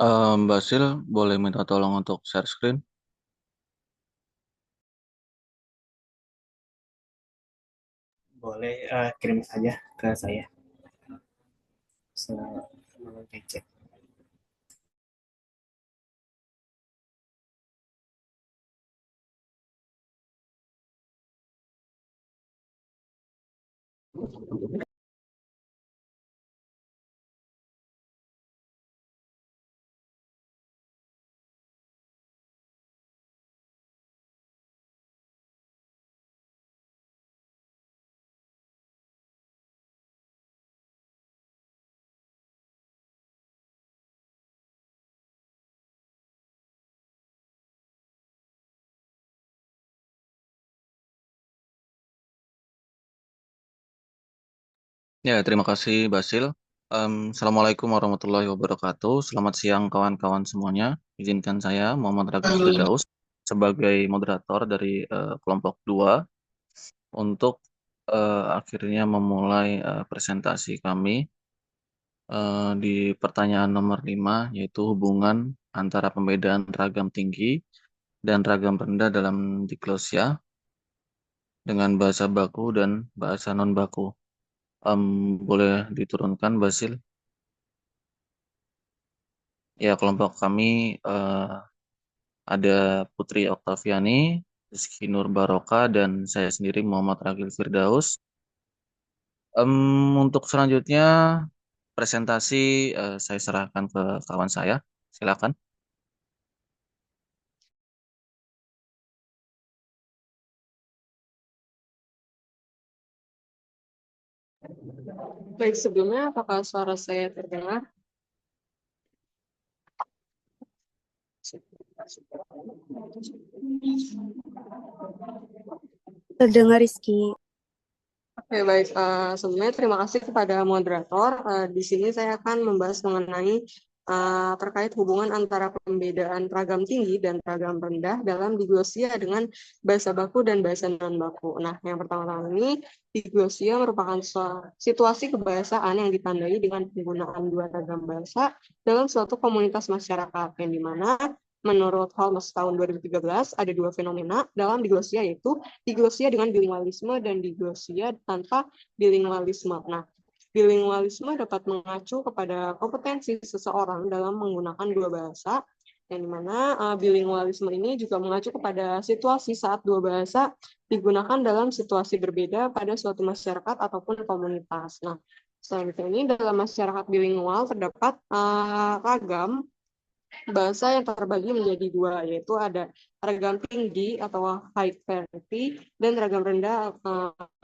Mbak Sil, boleh minta tolong untuk share screen? Boleh kirim saja ke saya. Cek. Ya, terima kasih, Basil. Assalamualaikum warahmatullahi wabarakatuh. Selamat siang, kawan-kawan semuanya. Izinkan saya, Muhammad Ragil Firdaus, sebagai moderator dari kelompok 2, untuk akhirnya memulai presentasi kami di pertanyaan nomor 5, yaitu hubungan antara pembedaan ragam tinggi dan ragam rendah dalam diglosia dengan bahasa baku dan bahasa non-baku. Em, Boleh diturunkan, Basil? Ya, kelompok kami eh, ada Putri Oktaviani, Rizky Nur Baroka, dan saya sendiri Muhammad Ragil Firdaus. Untuk selanjutnya, presentasi saya serahkan ke kawan saya. Silakan. Baik, sebelumnya apakah suara saya terdengar? Terdengar Rizky. Oke, baik. Sebelumnya terima kasih kepada moderator. Di sini saya akan membahas mengenai terkait hubungan antara pembedaan ragam tinggi dan ragam rendah dalam diglosia dengan bahasa baku dan bahasa non-baku. Nah, yang pertama-tama ini, diglosia merupakan situasi kebahasaan yang ditandai dengan penggunaan dua ragam bahasa dalam suatu komunitas masyarakat, yang dimana menurut Holmes tahun 2013 ada dua fenomena dalam diglosia, yaitu diglosia dengan bilingualisme dan diglosia tanpa bilingualisme. Nah, bilingualisme dapat mengacu kepada kompetensi seseorang dalam menggunakan dua bahasa, yang dimana bilingualisme ini juga mengacu kepada situasi saat dua bahasa digunakan dalam situasi berbeda pada suatu masyarakat ataupun komunitas. Nah, selanjutnya ini dalam masyarakat bilingual terdapat ragam bahasa yang terbagi menjadi dua, yaitu ada ragam tinggi atau high fidelity dan ragam rendah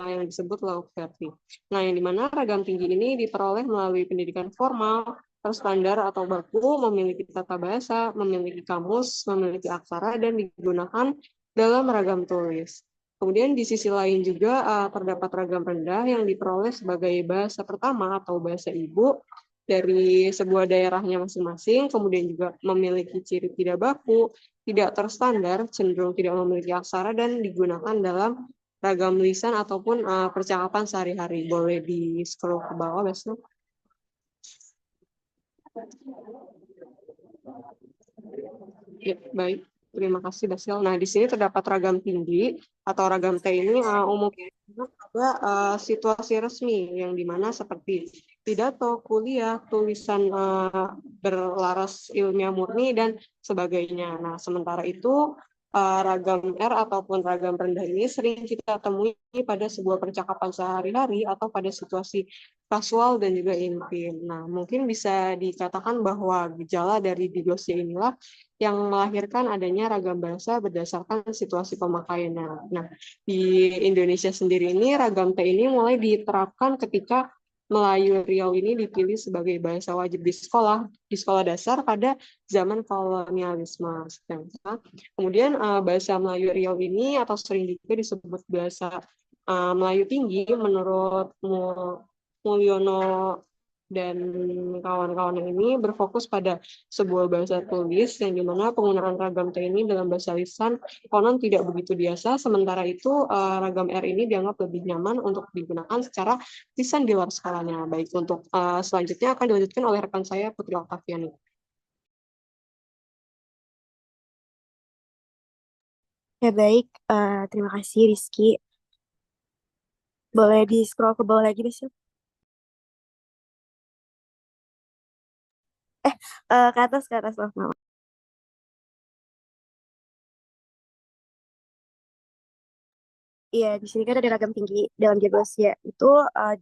yang disebut low fidelity. Nah, yang dimana ragam tinggi ini diperoleh melalui pendidikan formal, terstandar atau baku, memiliki tata bahasa, memiliki kamus, memiliki aksara, dan digunakan dalam ragam tulis. Kemudian di sisi lain juga terdapat ragam rendah yang diperoleh sebagai bahasa pertama atau bahasa ibu dari sebuah daerahnya masing-masing, kemudian juga memiliki ciri tidak baku, tidak terstandar, cenderung tidak memiliki aksara, dan digunakan dalam ragam lisan ataupun percakapan sehari-hari. Boleh di-scroll ke bawah, besok. Ya, baik. Terima kasih, Basil. Nah, di sini terdapat ragam tinggi atau ragam T ini umumnya ada situasi resmi yang dimana seperti pidato, kuliah, tulisan berlaras ilmiah murni, dan sebagainya. Nah, sementara itu ragam R ataupun ragam rendah ini sering kita temui pada sebuah percakapan sehari-hari atau pada situasi kasual dan juga intim. Nah, mungkin bisa dikatakan bahwa gejala dari diglosia inilah yang melahirkan adanya ragam bahasa berdasarkan situasi pemakaiannya. Nah, di Indonesia sendiri ini ragam T ini mulai diterapkan ketika Melayu Riau ini dipilih sebagai bahasa wajib di sekolah dasar pada zaman kolonialisme. Kemudian bahasa Melayu Riau ini atau sering juga disebut bahasa Melayu tinggi menurut Mulyono dan kawan-kawan ini berfokus pada sebuah bahasa tulis yang dimana penggunaan ragam T ini dalam bahasa lisan konon tidak begitu biasa, sementara itu ragam R ini dianggap lebih nyaman untuk digunakan secara lisan di luar skalanya. Baik, untuk selanjutnya akan dilanjutkan oleh rekan saya Putri Oktaviani. Ya baik, terima kasih Rizky. Boleh di scroll ke bawah lagi, Basil? Ke atas, maaf, maaf. Iya, di sini kan ada ragam tinggi dalam Jagosia. Itu eh,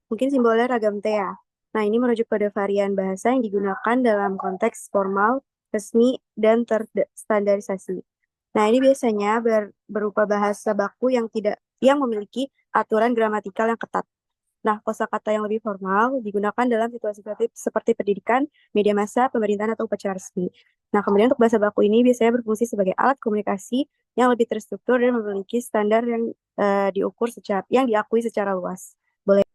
mungkin simbolnya ragam T ya. Nah, ini merujuk pada varian bahasa yang digunakan dalam konteks formal, resmi, dan terstandarisasi. Nah, ini biasanya berupa bahasa baku yang memiliki aturan gramatikal yang ketat. Nah, kosakata yang lebih formal digunakan dalam situasi seperti pendidikan, media massa, pemerintahan, atau upacara resmi. Nah, kemudian untuk bahasa baku ini biasanya berfungsi sebagai alat komunikasi yang lebih terstruktur dan memiliki standar yang diakui secara luas. Boleh.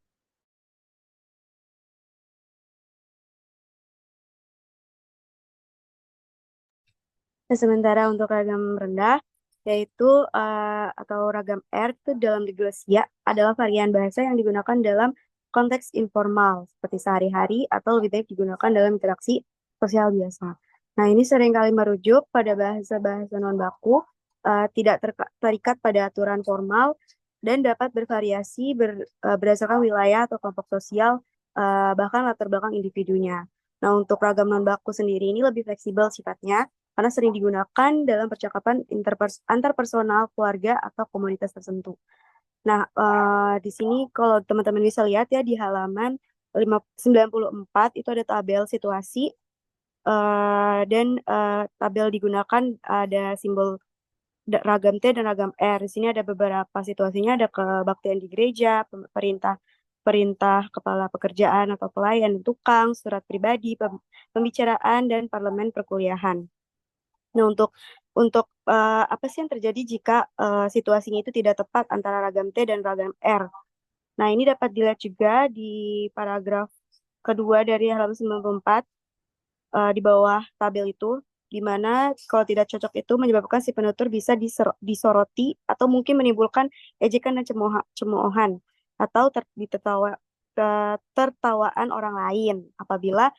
Nah, sementara untuk ragam rendah, yaitu atau ragam R itu dalam diglosia adalah varian bahasa yang digunakan dalam konteks informal, seperti sehari-hari atau lebih baik digunakan dalam interaksi sosial biasa. Nah, ini seringkali merujuk pada bahasa-bahasa non-baku, tidak terikat pada aturan formal, dan dapat bervariasi berdasarkan wilayah atau kelompok sosial, bahkan latar belakang individunya. Nah, untuk ragam non-baku sendiri ini lebih fleksibel sifatnya, karena sering digunakan dalam percakapan antarpersonal, keluarga, atau komunitas tertentu. Nah, di sini kalau teman-teman bisa lihat ya di halaman 94 itu ada tabel situasi dan tabel digunakan ada simbol ragam T dan ragam R. Di sini ada beberapa situasinya, ada kebaktian di gereja, perintah perintah kepala pekerjaan atau pelayan, tukang, surat pribadi, pembicaraan, dan parlemen perkuliahan. Nah, untuk apa sih yang terjadi jika situasinya itu tidak tepat antara ragam T dan ragam R? Nah, ini dapat dilihat juga di paragraf kedua dari halaman 94 di bawah tabel itu, di mana kalau tidak cocok itu menyebabkan si penutur bisa disoroti atau mungkin menimbulkan ejekan dan cemoohan atau tertawaan orang lain apabila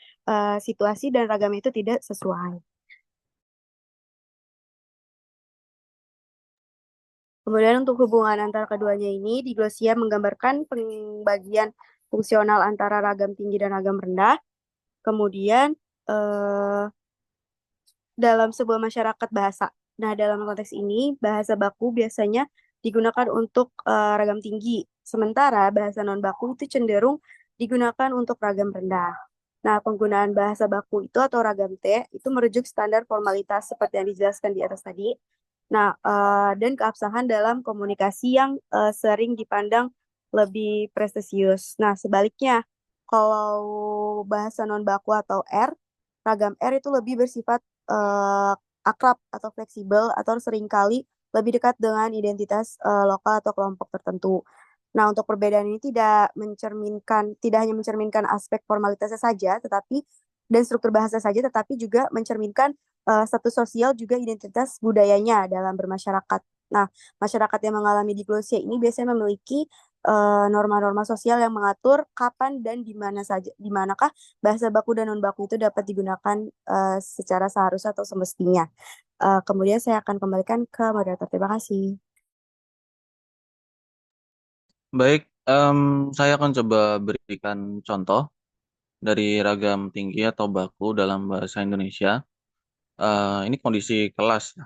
situasi dan ragam itu tidak sesuai. Kemudian untuk hubungan antara keduanya ini, diglosia menggambarkan pembagian fungsional antara ragam tinggi dan ragam rendah. Kemudian eh, dalam sebuah masyarakat bahasa. Nah, dalam konteks ini, bahasa baku biasanya digunakan untuk ragam tinggi, sementara bahasa non baku itu cenderung digunakan untuk ragam rendah. Nah, penggunaan bahasa baku itu atau ragam T itu merujuk standar formalitas seperti yang dijelaskan di atas tadi. Nah, dan keabsahan dalam komunikasi yang sering dipandang lebih prestisius. Nah, sebaliknya, kalau bahasa non baku atau R, ragam R itu lebih bersifat eh, akrab atau fleksibel atau seringkali lebih dekat dengan identitas lokal atau kelompok tertentu. Nah, untuk perbedaan ini tidak hanya mencerminkan aspek formalitasnya saja, dan struktur bahasa saja, tetapi juga mencerminkan status sosial juga identitas budayanya dalam bermasyarakat. Nah, masyarakat yang mengalami diglosia ini biasanya memiliki norma-norma sosial yang mengatur kapan dan di manakah bahasa baku dan non baku itu dapat digunakan secara seharusnya atau semestinya. Kemudian saya akan kembalikan ke moderator. Terima kasih. Baik, saya akan coba berikan contoh dari ragam tinggi atau baku dalam bahasa Indonesia. Ini kondisi kelas.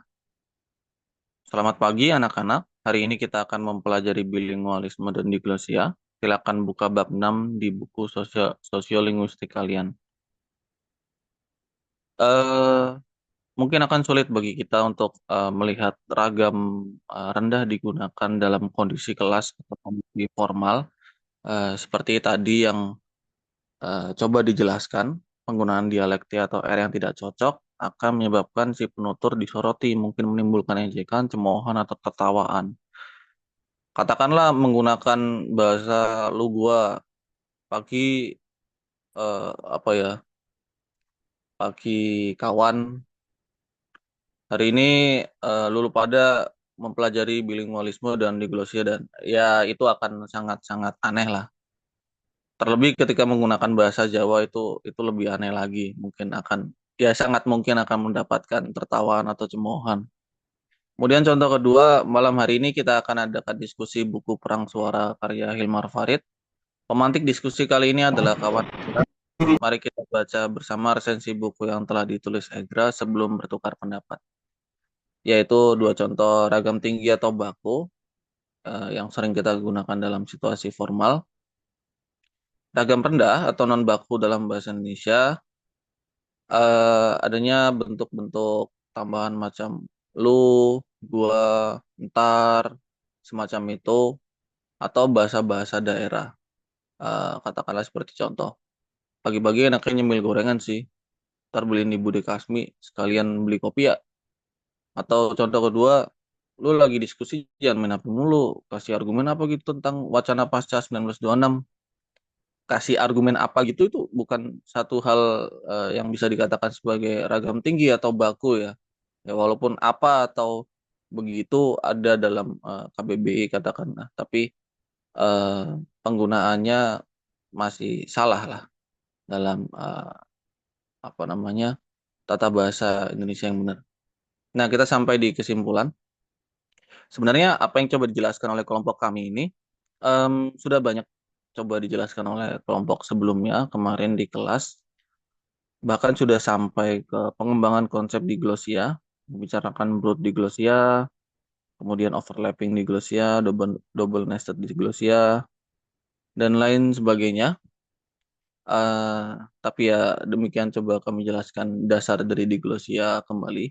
Selamat pagi anak-anak. Hari ini kita akan mempelajari bilingualisme dan diglosia. Silakan buka bab 6 di buku sosiolinguistik kalian. Eh, Mungkin akan sulit bagi kita untuk melihat ragam rendah digunakan dalam kondisi kelas atau kondisi formal. Seperti tadi yang coba dijelaskan, penggunaan dialekti atau R yang tidak cocok akan menyebabkan si penutur disoroti, mungkin menimbulkan ejekan, cemoohan, atau tertawaan. Katakanlah menggunakan bahasa lu gua pagi apa ya, pagi kawan. Hari ini lulu pada mempelajari bilingualisme dan diglosia dan ya itu akan sangat-sangat aneh lah. Terlebih ketika menggunakan bahasa Jawa itu lebih aneh lagi. Mungkin akan ya sangat mungkin akan mendapatkan tertawaan atau cemoohan. Kemudian contoh kedua, malam hari ini kita akan adakan diskusi buku Perang Suara karya Hilmar Farid. Pemantik diskusi kali ini adalah kawan Egra. Mari kita baca bersama resensi buku yang telah ditulis Egra sebelum bertukar pendapat. Yaitu dua contoh ragam tinggi atau baku yang sering kita gunakan dalam situasi formal. Ragam rendah atau non baku dalam bahasa Indonesia adanya bentuk-bentuk tambahan macam lu, gua, ntar, semacam itu, atau bahasa-bahasa daerah. Katakanlah seperti contoh, pagi-pagi enaknya nyemil gorengan sih, ntar beliin di Bude Kasmi, sekalian beli kopi ya. Atau contoh kedua, lu lagi diskusi jangan main HP mulu, kasih argumen apa gitu tentang wacana pasca 1926. Kasih argumen apa gitu itu bukan satu hal yang bisa dikatakan sebagai ragam tinggi atau baku ya. Ya walaupun apa atau begitu ada dalam KBBI katakanlah, tapi eh, penggunaannya masih salah lah dalam apa namanya tata bahasa Indonesia yang benar. Nah, kita sampai di kesimpulan. Sebenarnya apa yang coba dijelaskan oleh kelompok kami ini sudah banyak coba dijelaskan oleh kelompok sebelumnya kemarin di kelas. Bahkan sudah sampai ke pengembangan konsep diglosia, membicarakan broad diglosia, kemudian overlapping diglosia, double nested diglosia, dan lain sebagainya. Tapi ya demikian coba kami jelaskan dasar dari diglosia kembali.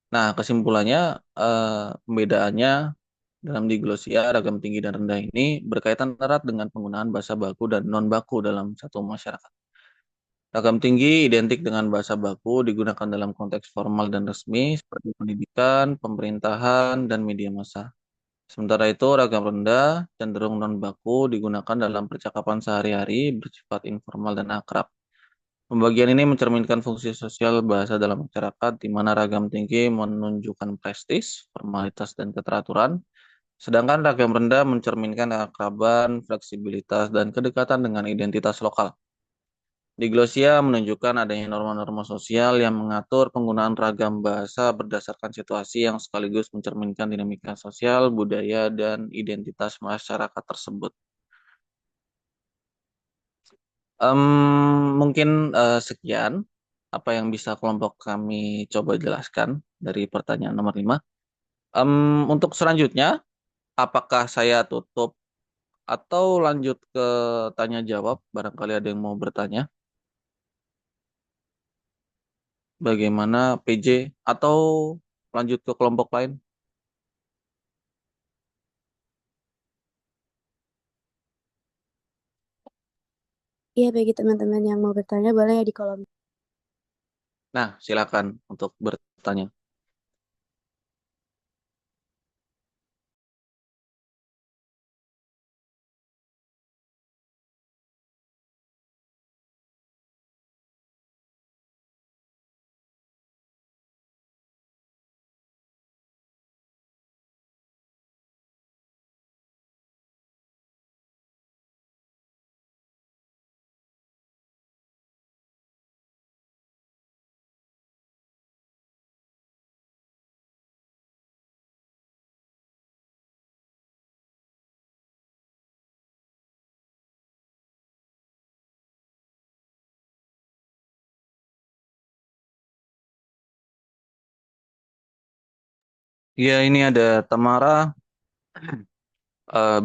Nah, kesimpulannya pembedaannya dalam diglosia ragam tinggi dan rendah ini berkaitan erat dengan penggunaan bahasa baku dan non baku dalam satu masyarakat. Ragam tinggi identik dengan bahasa baku digunakan dalam konteks formal dan resmi seperti pendidikan, pemerintahan, dan media massa. Sementara itu, ragam rendah cenderung non baku digunakan dalam percakapan sehari-hari bersifat informal dan akrab. Pembagian ini mencerminkan fungsi sosial bahasa dalam masyarakat di mana ragam tinggi menunjukkan prestis, formalitas, dan keteraturan, sedangkan ragam rendah mencerminkan keakraban, fleksibilitas, dan kedekatan dengan identitas lokal. Diglosia menunjukkan adanya norma-norma sosial yang mengatur penggunaan ragam bahasa berdasarkan situasi yang sekaligus mencerminkan dinamika sosial, budaya, dan identitas masyarakat tersebut. Mungkin sekian apa yang bisa kelompok kami coba jelaskan dari pertanyaan nomor 5. Untuk selanjutnya, apakah saya tutup atau lanjut ke tanya jawab? Barangkali ada yang mau bertanya. Bagaimana PJ atau lanjut ke kelompok lain? Iya, bagi teman-teman yang mau bertanya, boleh ya di kolom. Nah, silakan untuk bertanya. Ya, ini ada Tamara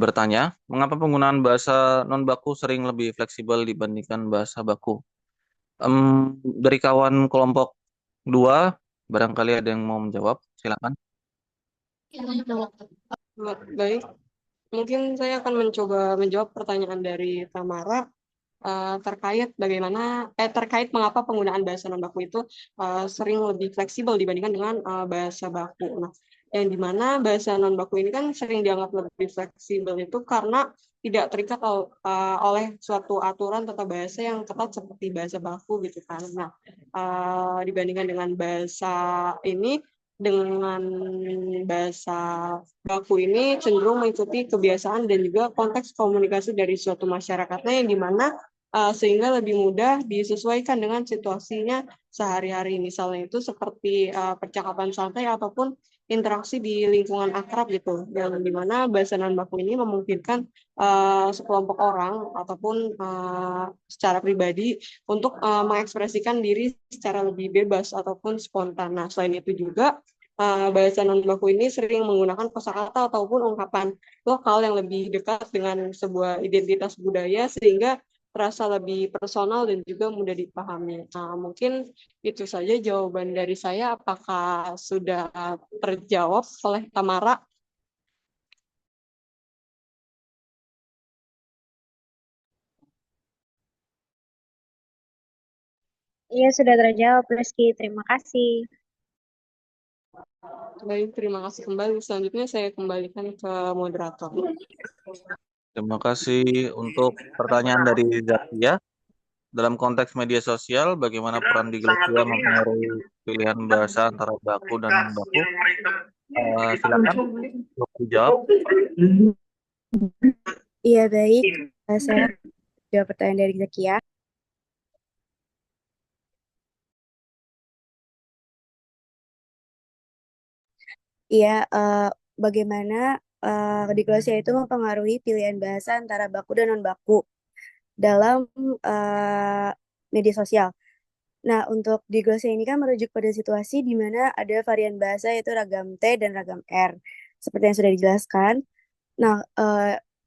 bertanya, mengapa penggunaan bahasa non baku sering lebih fleksibel dibandingkan bahasa baku? Dari kawan kelompok 2, barangkali ada yang mau menjawab, silakan. Baik, mungkin saya akan mencoba menjawab pertanyaan dari Tamara terkait mengapa penggunaan bahasa non baku itu sering lebih fleksibel dibandingkan dengan bahasa baku. Nah, yang dimana bahasa non baku ini kan sering dianggap lebih fleksibel itu karena tidak terikat oleh suatu aturan tata bahasa yang ketat seperti bahasa baku gitu kan. Nah, dibandingkan dengan bahasa ini, dengan bahasa baku ini cenderung mengikuti kebiasaan dan juga konteks komunikasi dari suatu masyarakatnya yang dimana sehingga lebih mudah disesuaikan dengan situasinya sehari-hari. Misalnya itu seperti percakapan santai ataupun interaksi di lingkungan akrab gitu, yang dimana bahasa non baku ini memungkinkan sekelompok orang ataupun secara pribadi untuk mengekspresikan diri secara lebih bebas ataupun spontan. Nah, selain itu juga bahasa non baku ini sering menggunakan kosakata ataupun ungkapan lokal yang lebih dekat dengan sebuah identitas budaya sehingga terasa lebih personal dan juga mudah dipahami. Nah, mungkin itu saja jawaban dari saya. Apakah sudah terjawab oleh Tamara? Iya, sudah terjawab, Rizky. Terima kasih. Baik, terima kasih kembali. Selanjutnya saya kembalikan ke moderator. Terima kasih untuk pertanyaan dari Zakia. Dalam konteks media sosial, bagaimana peran diglossia mempengaruhi pilihan bahasa antara baku dan non baku? Silakan untuk dijawab. Iya, baik. Saya jawab pertanyaan dari Zakia. Iya, bagaimana diglossia itu mempengaruhi pilihan bahasa antara baku dan non baku dalam media sosial. Nah, untuk diglossia ini kan merujuk pada situasi di mana ada varian bahasa yaitu ragam T dan ragam R, seperti yang sudah dijelaskan. Nah,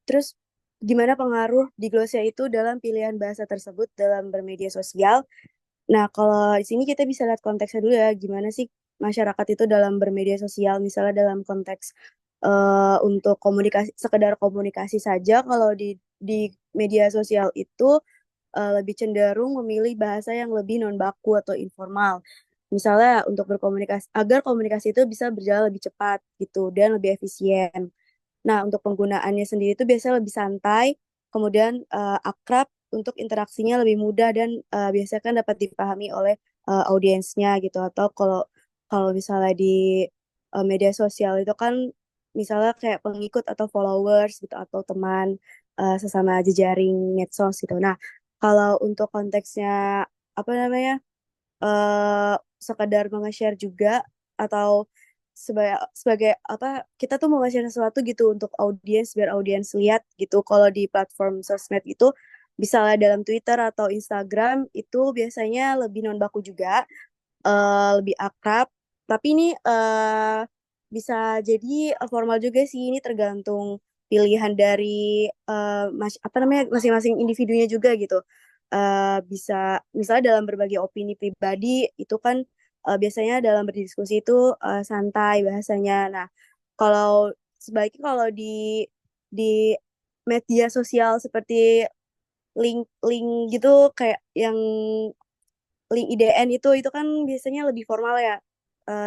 terus gimana pengaruh diglossia itu dalam pilihan bahasa tersebut dalam bermedia sosial? Nah, kalau di sini kita bisa lihat konteksnya dulu ya, gimana sih masyarakat itu dalam bermedia sosial, misalnya dalam konteks untuk komunikasi, sekedar komunikasi saja, kalau di media sosial itu lebih cenderung memilih bahasa yang lebih non baku atau informal. Misalnya untuk berkomunikasi, agar komunikasi itu bisa berjalan lebih cepat gitu dan lebih efisien. Nah, untuk penggunaannya sendiri itu biasanya lebih santai, kemudian akrab, untuk interaksinya lebih mudah dan biasanya kan dapat dipahami oleh audiensnya gitu. Atau kalau kalau misalnya di media sosial itu kan misalnya kayak pengikut atau followers gitu atau teman sesama jejaring medsos gitu. Nah, kalau untuk konteksnya apa namanya? eh sekadar nge-share juga atau sebagai sebagai apa kita tuh mau nge-share sesuatu gitu untuk audiens biar audiens lihat gitu. Kalau di platform sosmed itu misalnya dalam Twitter atau Instagram itu biasanya lebih non baku juga, lebih akrab, tapi ini bisa jadi formal juga sih. Ini tergantung pilihan dari apa namanya masing-masing individunya juga gitu. Bisa misalnya dalam berbagi opini pribadi itu kan biasanya dalam berdiskusi itu santai bahasanya. Nah, kalau sebaiknya kalau di media sosial seperti link gitu, kayak yang link IDN itu kan biasanya lebih formal ya,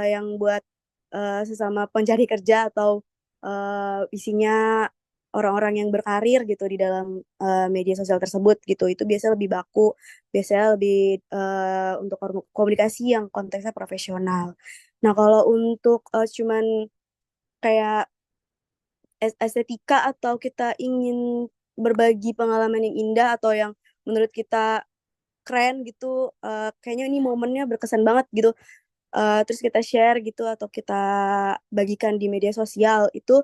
yang buat sesama pencari kerja atau isinya orang-orang yang berkarir gitu di dalam media sosial tersebut gitu. Itu biasanya lebih baku, biasanya lebih untuk komunikasi yang konteksnya profesional. Nah, kalau untuk cuman kayak estetika atau kita ingin berbagi pengalaman yang indah atau yang menurut kita keren gitu, kayaknya ini momennya berkesan banget gitu, terus kita share gitu atau kita bagikan di media sosial itu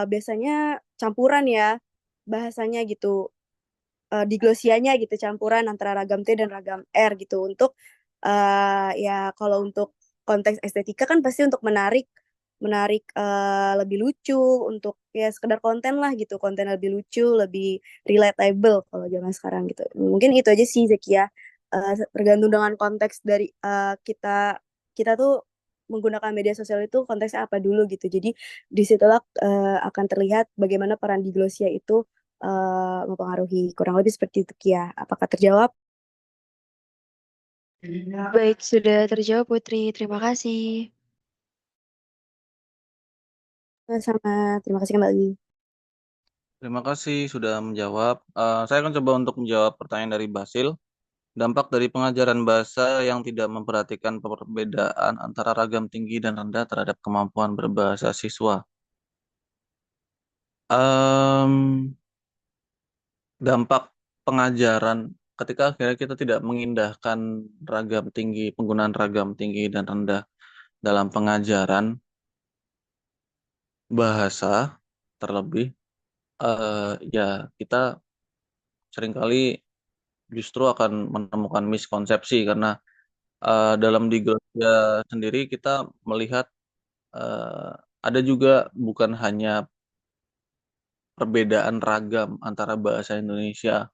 biasanya campuran ya bahasanya gitu, diglosianya gitu campuran antara ragam T dan ragam R gitu untuk ya kalau untuk konteks estetika kan pasti untuk menarik menarik lebih lucu, untuk ya sekedar konten lah gitu, konten lebih lucu, lebih relatable kalau zaman sekarang gitu. Mungkin itu aja sih Zeki ya. Tergantung dengan konteks dari kita kita tuh menggunakan media sosial itu konteksnya apa dulu gitu. Jadi disitulah akan terlihat bagaimana peran diglossia itu mempengaruhi. Kurang lebih seperti itu Kia. Apakah terjawab? Baik, sudah terjawab Putri. Terima kasih. Sama, terima kasih kembali. Terima kasih sudah menjawab. Saya akan coba untuk menjawab pertanyaan dari Basil. Dampak dari pengajaran bahasa yang tidak memperhatikan perbedaan antara ragam tinggi dan rendah terhadap kemampuan berbahasa siswa. Dampak pengajaran ketika akhirnya kita tidak mengindahkan ragam tinggi, penggunaan ragam tinggi dan rendah dalam pengajaran, bahasa terlebih, ya kita seringkali justru akan menemukan miskonsepsi karena dalam diglosia sendiri kita melihat eh, ada juga bukan hanya perbedaan ragam antara bahasa Indonesia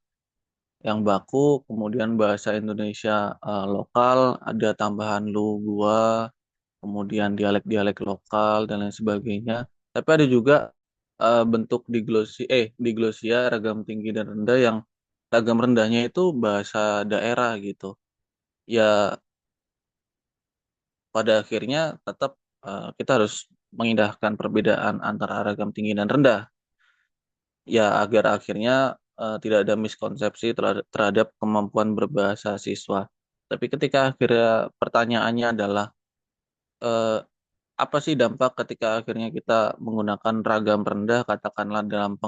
yang baku, kemudian bahasa Indonesia lokal, ada tambahan lu, gua, kemudian dialek-dialek lokal dan lain sebagainya. Tapi ada juga bentuk diglosia ragam tinggi dan rendah yang ragam rendahnya itu bahasa daerah gitu. Ya pada akhirnya tetap kita harus mengindahkan perbedaan antara ragam tinggi dan rendah. Ya agar akhirnya tidak ada miskonsepsi terhadap kemampuan berbahasa siswa. Tapi ketika akhirnya pertanyaannya adalah eh, apa sih dampak ketika akhirnya kita menggunakan ragam rendah katakanlah dalam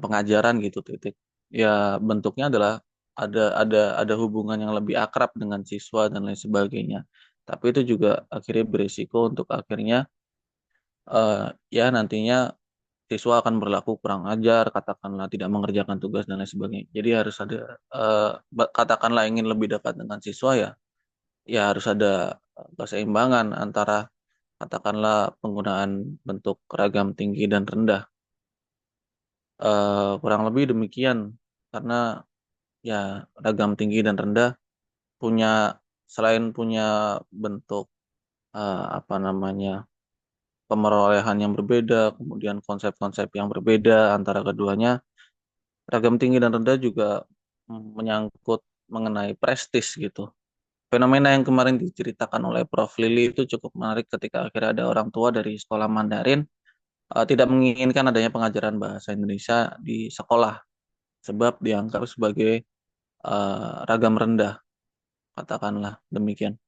pengajaran gitu titik. Ya bentuknya adalah ada hubungan yang lebih akrab dengan siswa dan lain sebagainya. Tapi itu juga akhirnya berisiko untuk akhirnya eh, ya nantinya siswa akan berlaku kurang ajar, katakanlah tidak mengerjakan tugas dan lain sebagainya. Jadi harus ada katakanlah ingin lebih dekat dengan siswa ya, ya harus ada keseimbangan antara katakanlah penggunaan bentuk ragam tinggi dan rendah. Kurang lebih demikian karena ya ragam tinggi dan rendah punya selain punya bentuk apa namanya pemerolehan yang berbeda, kemudian konsep-konsep yang berbeda antara keduanya. Ragam tinggi dan rendah juga menyangkut mengenai prestis gitu. Fenomena yang kemarin diceritakan oleh Prof. Lili itu cukup menarik ketika akhirnya ada orang tua dari sekolah Mandarin tidak menginginkan adanya pengajaran bahasa Indonesia di sekolah sebab dianggap sebagai ragam rendah, katakanlah demikian.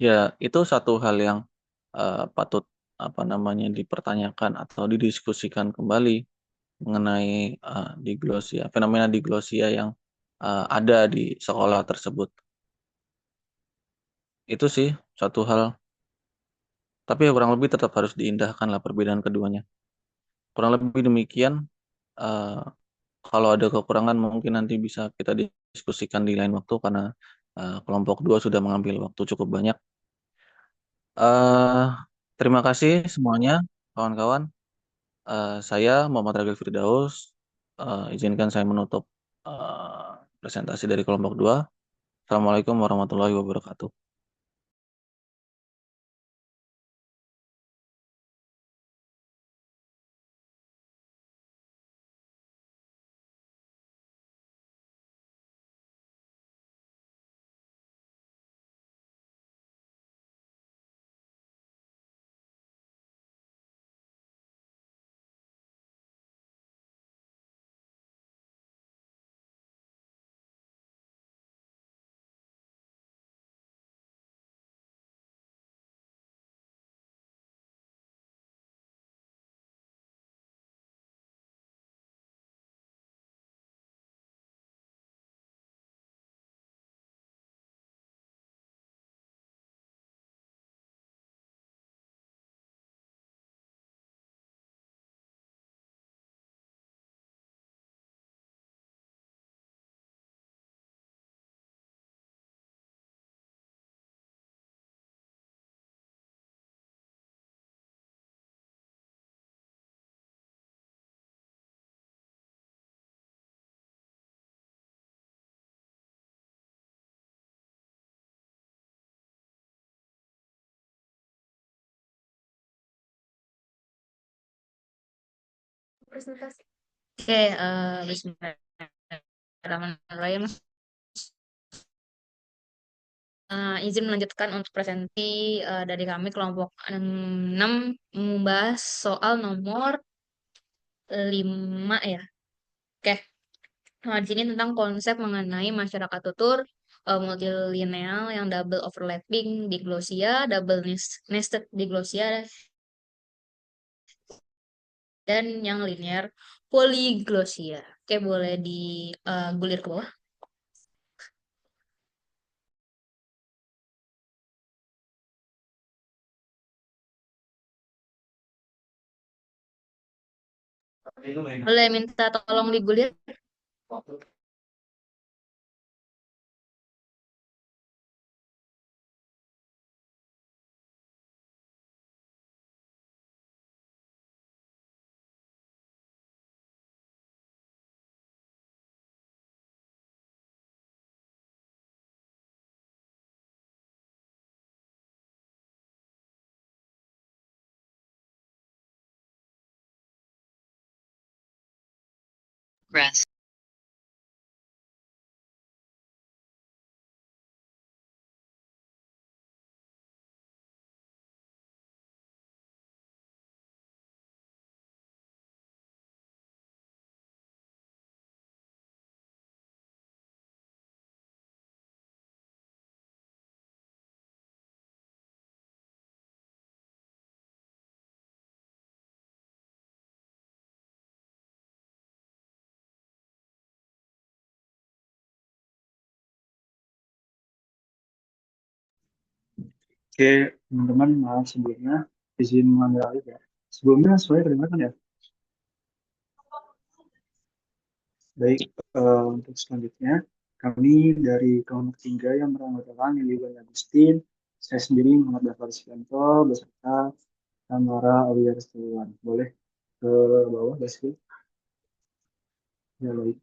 Ya, itu satu hal yang patut apa namanya dipertanyakan atau didiskusikan kembali mengenai diglosia, fenomena diglosia yang ada di sekolah tersebut. Itu sih satu hal, tapi ya kurang lebih tetap harus diindahkan lah perbedaan keduanya. Kurang lebih demikian. eh, Kalau ada kekurangan mungkin nanti bisa kita diskusikan di lain waktu karena kelompok dua sudah mengambil waktu cukup banyak. eh Terima kasih semuanya, kawan-kawan. Saya Muhammad Ragil Firdaus. Izinkan saya menutup presentasi dari kelompok dua. Assalamualaikum warahmatullahi wabarakatuh. Presentasi. Oke, Bismillahirrahmanirrahim. Izin melanjutkan untuk presentasi dari kami kelompok 6 membahas soal nomor 5 ya. Oke, di sini tentang konsep mengenai masyarakat tutur multilineal yang double overlapping diglosia, double nested diglosia, dan yang linear polyglosia. Oke, boleh digulir ke bawah. Boleh minta tolong digulir? Oke, teman-teman, maaf sebelumnya izin mengambil alih ya. Sebelumnya saya kedengaran ya. Baik, untuk selanjutnya kami dari kelompok 3 yang beranggotakan Lili Wahyu Agustin, saya sendiri Muhammad Dafar Sianto beserta Tamara Aulia Restuan. Boleh ke bawah, Basil? Ya, baik.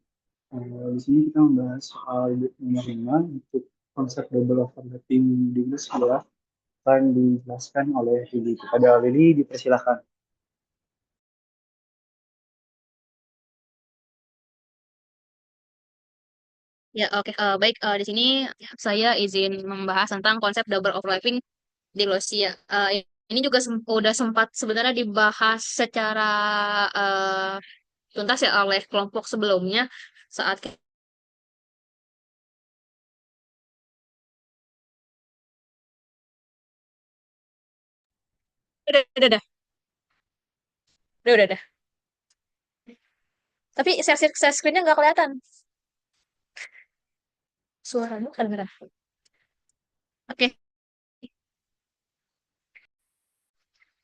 Di sini kita membahas soal nomor 5 untuk konsep double overlapping di ya, akan dijelaskan oleh Lili. Kepada Lili dipersilahkan. Ya, oke. Baik, di sini saya izin membahas tentang konsep double overlapping diglosia. Ini juga udah sempat sebenarnya dibahas secara uh, tuntas ya oleh kelompok sebelumnya saat udah, udah. Tapi share screen-nya nggak kelihatan. Suaranya kedengeran. Oke.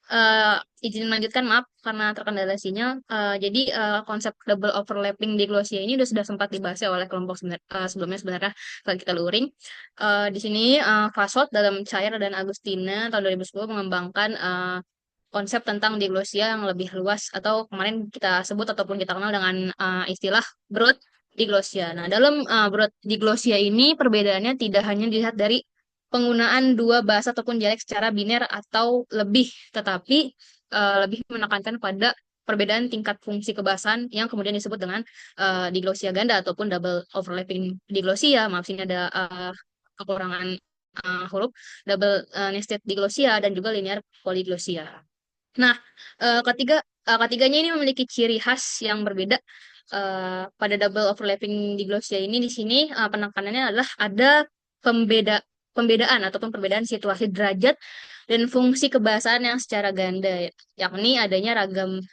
eh izin melanjutkan, maaf karena terkendala sinyal. Jadi konsep double overlapping diglosia ini sudah sempat dibahas ya oleh kelompok sebelumnya sebenarnya. Kalau kita luring, di sini Fasot dalam Cair dan Agustina tahun 2010 mengembangkan konsep tentang diglosia yang lebih luas atau kemarin kita sebut ataupun kita kenal dengan istilah broad diglosia. Nah, dalam broad diglosia ini perbedaannya tidak hanya dilihat dari penggunaan dua bahasa ataupun dialek secara biner atau lebih, tetapi lebih menekankan pada perbedaan tingkat fungsi kebahasaan yang kemudian disebut dengan diglosia ganda ataupun double overlapping diglosia. Maaf, sini ada kekurangan huruf double nested diglosia dan juga linear polyglosia. Nah, ketiganya ini memiliki ciri khas yang berbeda. Pada double overlapping diglosia ini di sini penekanannya adalah ada pembeda pembedaan ataupun perbedaan situasi derajat dan fungsi kebahasaan yang secara ganda, yakni adanya ragam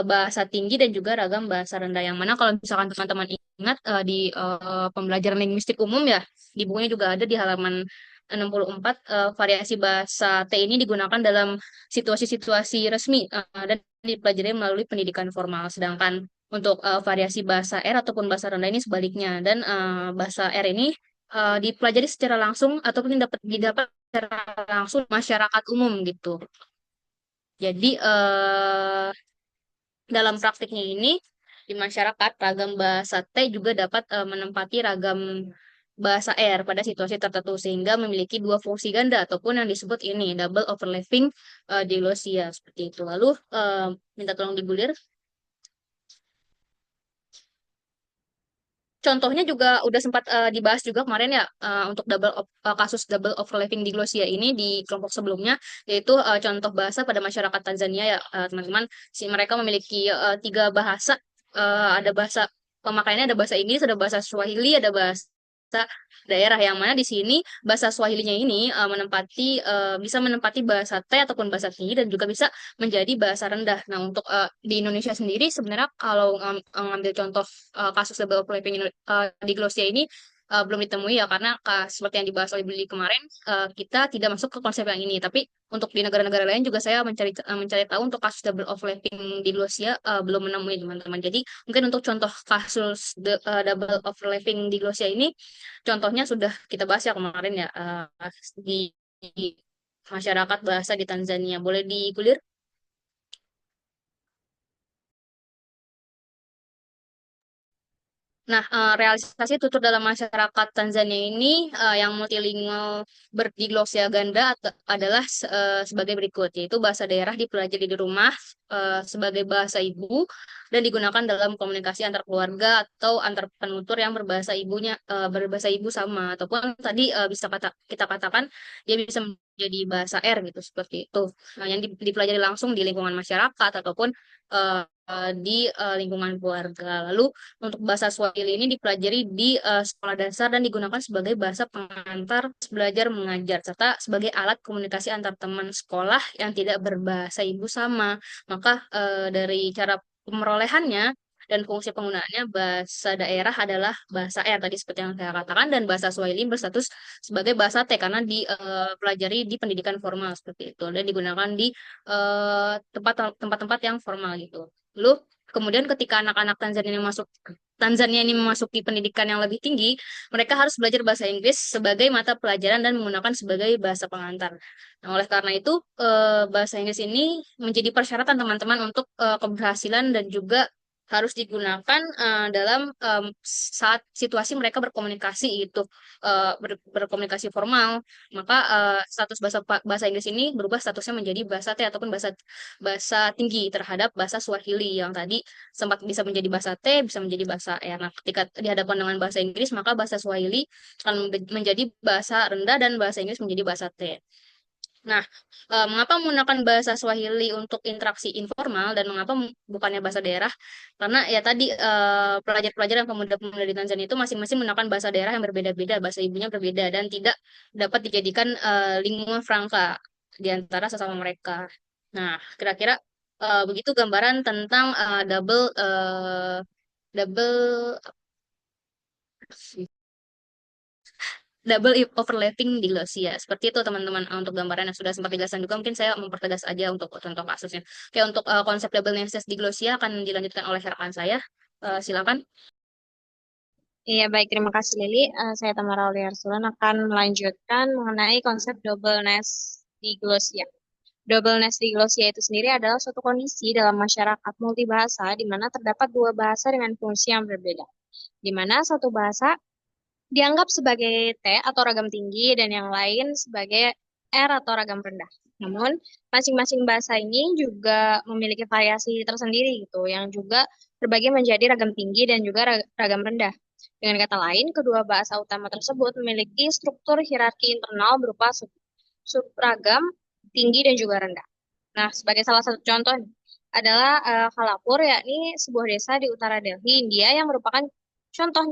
bahasa tinggi dan juga ragam bahasa rendah, yang mana kalau misalkan teman-teman ingat di pembelajaran linguistik umum ya, di bukunya juga ada di halaman 64, variasi bahasa T ini digunakan dalam situasi-situasi resmi dan dipelajari melalui pendidikan formal, sedangkan untuk variasi bahasa R ataupun bahasa rendah ini sebaliknya, dan bahasa R ini dipelajari secara langsung ataupun didapat secara langsung masyarakat umum gitu. Jadi dalam praktiknya ini di masyarakat ragam bahasa T juga dapat menempati ragam bahasa R pada situasi tertentu sehingga memiliki dua fungsi ganda ataupun yang disebut ini double overlapping diglosia seperti itu. Lalu minta tolong digulir. Contohnya juga udah sempat dibahas juga kemarin ya untuk kasus double overlapping diglosia ini di kelompok sebelumnya, yaitu contoh bahasa pada masyarakat Tanzania ya teman-teman. Si mereka memiliki tiga bahasa, ada bahasa pemakaiannya, ada bahasa Inggris, ada bahasa Swahili, ada bahasa daerah, yang mana di sini bahasa Swahilinya ini bisa menempati bahasa T ataupun bahasa tinggi dan juga bisa menjadi bahasa rendah. Nah, untuk di Indonesia sendiri sebenarnya kalau ngambil contoh kasus double overlapping diglosia ini belum ditemui ya karena seperti yang dibahas oleh Billy kemarin, kita tidak masuk ke konsep yang ini. Tapi untuk di negara-negara lain juga saya mencari tahu untuk kasus double overlapping diglosia belum menemui teman-teman. Jadi mungkin untuk contoh kasus double overlapping diglosia ini, contohnya sudah kita bahas ya kemarin ya, di masyarakat bahasa di Tanzania. Boleh digulir? Nah, realisasi tutur dalam masyarakat Tanzania ini yang multilingual berdiglosia ganda adalah sebagai berikut, yaitu bahasa daerah dipelajari di rumah sebagai bahasa ibu dan digunakan dalam komunikasi antar keluarga atau antar penutur yang berbahasa ibunya berbahasa ibu sama, ataupun tadi bisa kita katakan dia bisa menjadi bahasa R gitu seperti itu. Nah, yang dipelajari langsung di lingkungan masyarakat ataupun di lingkungan keluarga. Lalu untuk bahasa Swahili ini dipelajari di sekolah dasar dan digunakan sebagai bahasa pengantar belajar mengajar serta sebagai alat komunikasi antar teman sekolah yang tidak berbahasa ibu sama. Maka dari cara pemerolehannya dan fungsi penggunaannya, bahasa daerah adalah bahasa R tadi seperti yang saya katakan, dan bahasa Swahili berstatus sebagai bahasa T karena dipelajari di pendidikan formal seperti itu dan digunakan di tempat-tempat yang formal gitu. Lalu kemudian ketika anak-anak Tanzania ini memasuki pendidikan yang lebih tinggi, mereka harus belajar bahasa Inggris sebagai mata pelajaran dan menggunakan sebagai bahasa pengantar. Nah, oleh karena itu, bahasa Inggris ini menjadi persyaratan teman-teman untuk keberhasilan dan juga harus digunakan dalam saat situasi mereka berkomunikasi gitu, berkomunikasi formal. Maka status bahasa Inggris ini berubah statusnya menjadi bahasa T ataupun bahasa tinggi terhadap bahasa Swahili yang tadi sempat bisa menjadi bahasa T, bisa menjadi bahasa R. Nah, ketika dihadapkan dengan bahasa Inggris, maka bahasa Swahili akan menjadi bahasa rendah dan bahasa Inggris menjadi bahasa T. Nah, mengapa menggunakan bahasa Swahili untuk interaksi informal dan mengapa bukannya bahasa daerah? Karena ya tadi pelajar-pelajar yang pemuda-pemuda di Tanzania itu masing-masing menggunakan bahasa daerah yang berbeda-beda, bahasa ibunya berbeda dan tidak dapat dijadikan lingua franca di antara sesama mereka. Nah, kira-kira begitu gambaran tentang double overlapping di glossia. Seperti itu teman-teman untuk gambaran yang sudah sempat dijelaskan juga. Mungkin saya mempertegas aja untuk contoh kasusnya. Oke, untuk konsep double nexus di glossia akan dilanjutkan oleh rekan saya. Silakan. Iya, baik. Terima kasih, Lili. Saya Tamara Auliarsulan akan melanjutkan mengenai konsep double nest diglossia. Double nest diglossia itu sendiri adalah suatu kondisi dalam masyarakat multibahasa di mana terdapat dua bahasa dengan fungsi yang berbeda. Di mana satu bahasa dianggap sebagai T atau ragam tinggi dan yang lain sebagai R atau ragam rendah. Namun, masing-masing bahasa ini juga memiliki variasi tersendiri gitu, yang juga terbagi menjadi ragam tinggi dan juga ragam rendah. Dengan kata lain, kedua bahasa utama tersebut memiliki struktur hierarki internal berupa subragam, tinggi, dan juga rendah. Nah, sebagai salah satu contoh adalah Kalapur, yakni sebuah desa di utara Delhi, India, yang merupakan contoh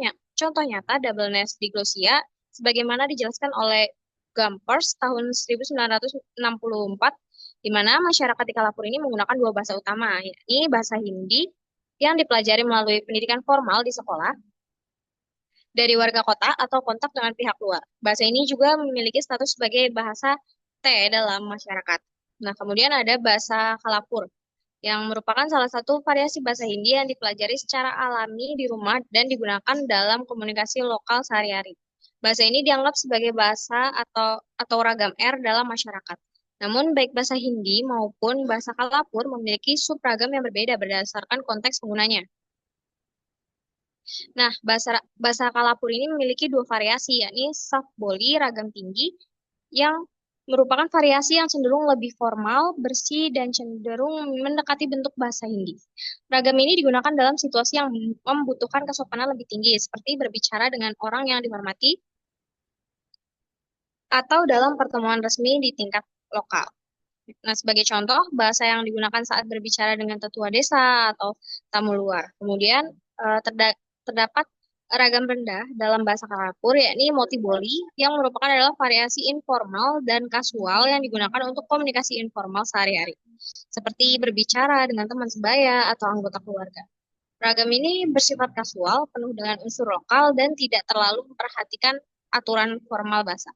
nyata double nest diglossia, sebagaimana dijelaskan oleh Gompers tahun 1964, di mana masyarakat di Kalapur ini menggunakan dua bahasa utama, yakni bahasa Hindi yang dipelajari melalui pendidikan formal di sekolah dari warga kota atau kontak dengan pihak luar. Bahasa ini juga memiliki status sebagai bahasa T dalam masyarakat. Nah, kemudian ada bahasa Kalapur, yang merupakan salah satu variasi bahasa Hindi yang dipelajari secara alami di rumah dan digunakan dalam komunikasi lokal sehari-hari. Bahasa ini dianggap sebagai bahasa atau ragam R dalam masyarakat. Namun, baik bahasa Hindi maupun bahasa Kalapur memiliki subragam yang berbeda berdasarkan konteks penggunanya. Nah, bahasa Kalapur ini memiliki dua variasi, yakni Safboli, ragam tinggi, yang merupakan variasi yang cenderung lebih formal, bersih, dan cenderung mendekati bentuk bahasa Hindi. Ragam ini digunakan dalam situasi yang membutuhkan kesopanan lebih tinggi, seperti berbicara dengan orang yang dihormati, atau dalam pertemuan resmi di tingkat lokal. Nah, sebagai contoh, bahasa yang digunakan saat berbicara dengan tetua desa atau tamu luar. Kemudian, terdapat ragam rendah dalam bahasa Kalapur, yakni Motiboli, yang merupakan adalah variasi informal dan kasual yang digunakan untuk komunikasi informal sehari-hari, seperti berbicara dengan teman sebaya atau anggota keluarga. Ragam ini bersifat kasual, penuh dengan unsur lokal, dan tidak terlalu memperhatikan aturan formal bahasa.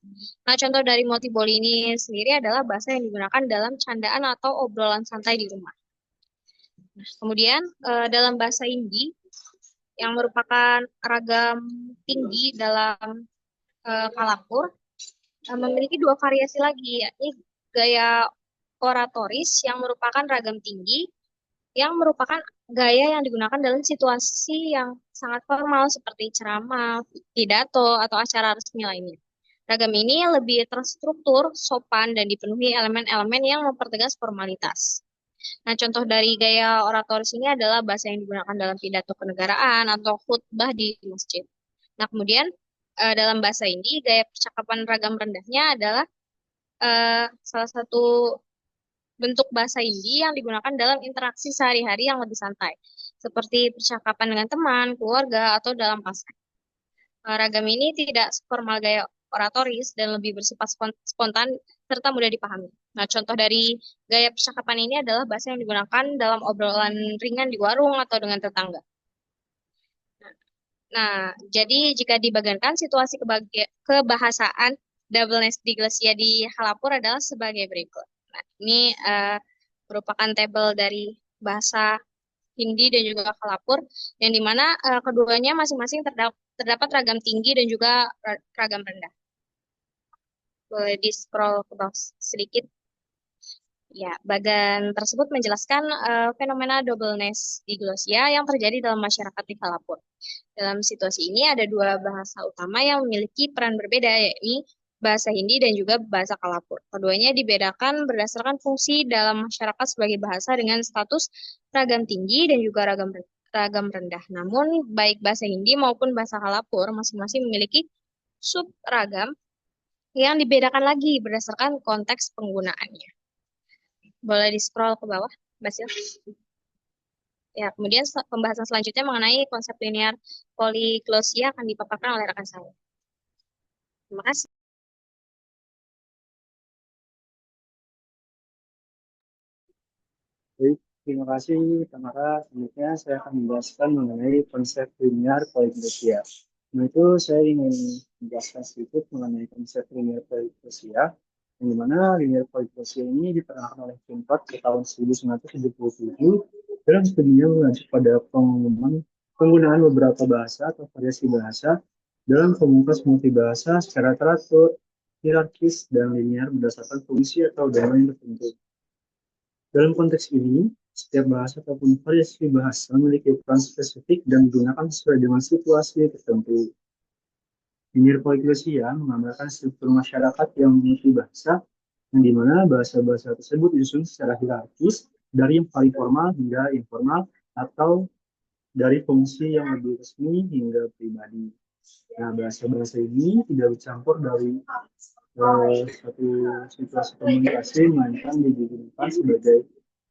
Nah, contoh dari Motiboli ini sendiri adalah bahasa yang digunakan dalam candaan atau obrolan santai di rumah. Nah, kemudian dalam bahasa Hindi yang merupakan ragam tinggi dalam Kalapur memiliki dua variasi lagi, yakni gaya oratoris yang merupakan ragam tinggi, yang merupakan gaya yang digunakan dalam situasi yang sangat formal seperti ceramah, pidato, atau acara resmi lainnya. Ragam ini lebih terstruktur, sopan, dan dipenuhi elemen-elemen yang mempertegas formalitas. Nah, contoh dari gaya oratoris ini adalah bahasa yang digunakan dalam pidato kenegaraan atau khutbah di masjid. Nah, kemudian dalam bahasa ini, gaya percakapan ragam rendahnya adalah salah satu bentuk bahasa Hindi yang digunakan dalam interaksi sehari-hari yang lebih santai, seperti percakapan dengan teman, keluarga, atau dalam pasar. Ragam ini tidak formal gaya oratoris dan lebih bersifat spontan serta mudah dipahami. Nah, contoh dari gaya percakapan ini adalah bahasa yang digunakan dalam obrolan ringan di warung atau dengan tetangga. Nah, jadi jika dibagikan situasi kebahasaan doubleness diglosia di Halapur adalah sebagai berikut. Nah, ini merupakan tabel dari bahasa Hindi dan juga Halapur, yang dimana keduanya masing-masing terdapat ragam tinggi dan juga ragam rendah. Boleh di-scroll ke bawah sedikit. Ya, bagan tersebut menjelaskan fenomena doubleness diglosia yang terjadi dalam masyarakat di Kalapur. Dalam situasi ini ada dua bahasa utama yang memiliki peran berbeda, yakni bahasa Hindi dan juga bahasa Kalapur. Keduanya dibedakan berdasarkan fungsi dalam masyarakat sebagai bahasa dengan status ragam tinggi dan juga ragam rendah. Namun, baik bahasa Hindi maupun bahasa Kalapur masing-masing memiliki sub-ragam yang dibedakan lagi berdasarkan konteks penggunaannya. Boleh di-scroll ke bawah, Basil. Ya, kemudian pembahasan selanjutnya mengenai konsep linear poliglosia akan dipaparkan oleh rekan saya. Terima kasih. Baik, terima kasih Tamara. Selanjutnya saya akan menjelaskan mengenai konsep linear poliglosia. Nah, itu saya ingin menjelaskan sedikit mengenai konsep linear poliglosia, yang dimana linear poliglosia ini diterangkan oleh Pintot di tahun 1977 dalam studinya mengacu pada penggunaan beberapa bahasa atau variasi bahasa dalam komunitas multibahasa secara teratur, hierarkis, dan linear berdasarkan fungsi atau domain tertentu. Dalam konteks ini, setiap bahasa ataupun variasi bahasa memiliki peran spesifik dan digunakan sesuai dengan situasi tertentu. Linear poliglosia menggambarkan struktur masyarakat yang memiliki bahasa, yang dimana bahasa-bahasa tersebut disusun secara hierarkis dari yang paling formal hingga informal, atau dari fungsi yang lebih resmi hingga pribadi. Nah, bahasa-bahasa ini tidak bercampur dari satu situasi komunikasi, melainkan digunakan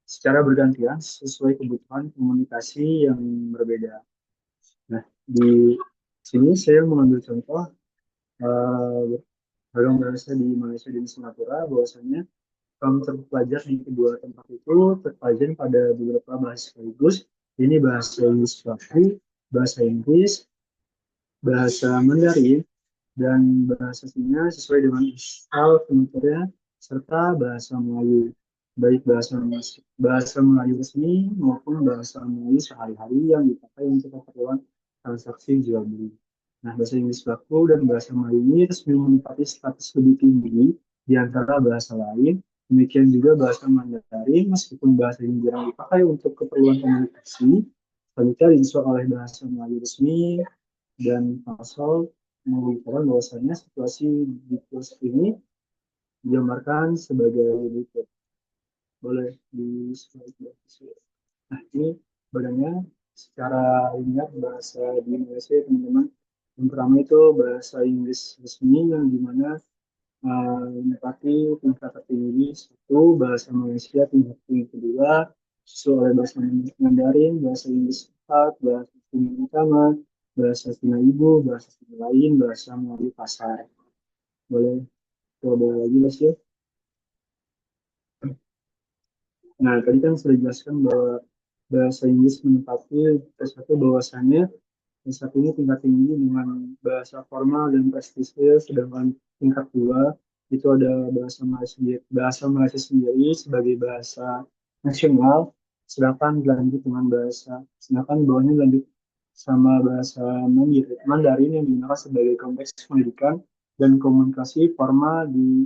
secara bergantian sesuai kebutuhan komunikasi yang berbeda. Nah, di sini saya mengambil contoh beragam bahasa di Malaysia dan Singapura, bahwasanya kamu terpelajar di kedua tempat itu terpelajar pada beberapa bahasa sekaligus. Ini bahasa Inggris baku, bahasa Inggris, bahasa Mandarin, dan bahasa Cina sesuai dengan asal penuturnya, serta bahasa Melayu, baik bahasa Melayu resmi maupun bahasa Melayu sehari-hari yang dipakai untuk keperluan transaksi jual beli. Nah, bahasa Inggris baku dan bahasa Melayu ini resmi menempati status lebih tinggi di antara bahasa lain. Demikian juga bahasa Mandarin, meskipun bahasa ini jarang dipakai untuk keperluan komunikasi, selanjutnya disusul oleh bahasa Melayu resmi dan pasal mengungkapkan bahwasanya situasi di kurs ini digambarkan sebagai berikut. Boleh di slide berikutnya. Nah, ini badannya secara linear bahasa di Malaysia, teman-teman. Yang pertama itu bahasa Inggris resmi, yang dimana menempati tingkat tertinggi satu, bahasa Malaysia tingkat tinggi kedua, sesuai oleh bahasa Mandarin, bahasa Inggris empat, bahasa Cina utama, bahasa Cina ibu, bahasa Cina lain, bahasa Melayu pasar. Boleh coba lagi Mas ya. Nah, tadi kan sudah dijelaskan bahwa bahasa Inggris menempati P1 bahwasannya P1 ini tingkat tinggi dengan bahasa formal dan prestisius, sedangkan tingkat 2 itu ada bahasa Malaysia sendiri sebagai bahasa nasional, sedangkan bawahnya dilanjut sama bahasa Mandarin yang digunakan sebagai konteks pendidikan dan komunikasi formal di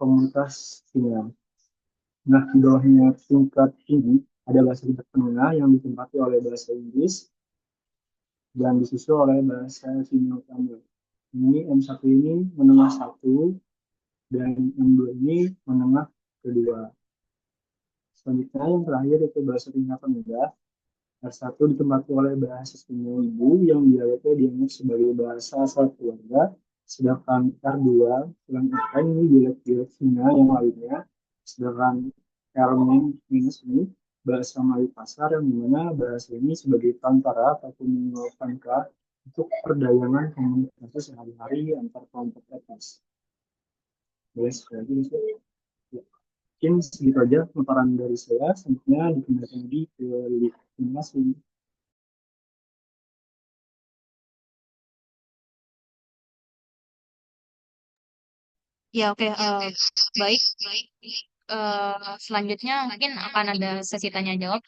komunitas Cina. Nah, di bawahnya tingkat tinggi ada bahasa tingkat menengah yang ditempati oleh bahasa Inggris dan disusul oleh bahasa Cina utama. Ini M1 ini menengah satu dan M2 ini menengah kedua. Selanjutnya yang terakhir itu bahasa tingkat rendah. R1 ditempati oleh bahasa Cina ibu yang dialeknya dianggap sebagai bahasa asal keluarga, sedangkan R2 selain R ini dialek Cina yang lainnya, sedangkan R- ini bahasa Melayu pasar yang dimana bahasa ini sebagai perantara ataupun minimal pangkal untuk perdagangan komunikasi sehari-hari antar kelompok etnis. Boleh sekali lagi, Mas? Ya. Mungkin segitu aja pemaparan dari saya. Selanjutnya dikembalikan lagi ke Lili. Terima kasih. Ya, oke. Baik. Selanjutnya mungkin akan ada sesi tanya jawab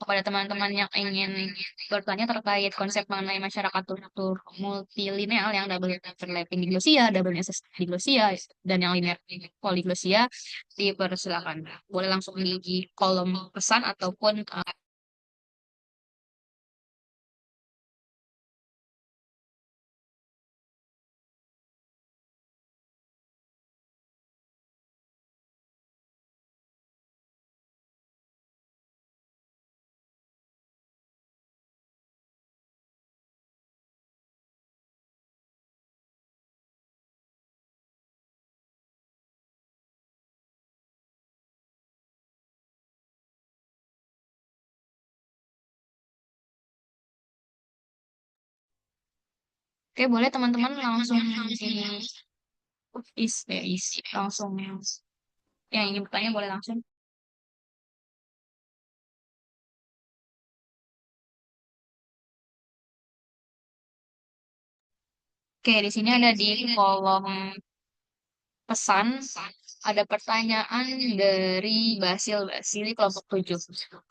kepada teman-teman yang ingin bertanya terkait konsep mengenai masyarakat struktur multilineal yang double overlapping diglosia, double necessary diglosia, dan yang linear polyglosia, dipersilakan. Boleh langsung di kolom pesan ataupun oke, boleh teman-teman langsung ini isi langsung yang ingin bertanya boleh langsung. Oke, di sini ada di kolom pesan ada pertanyaan dari Basil di kelompok 7.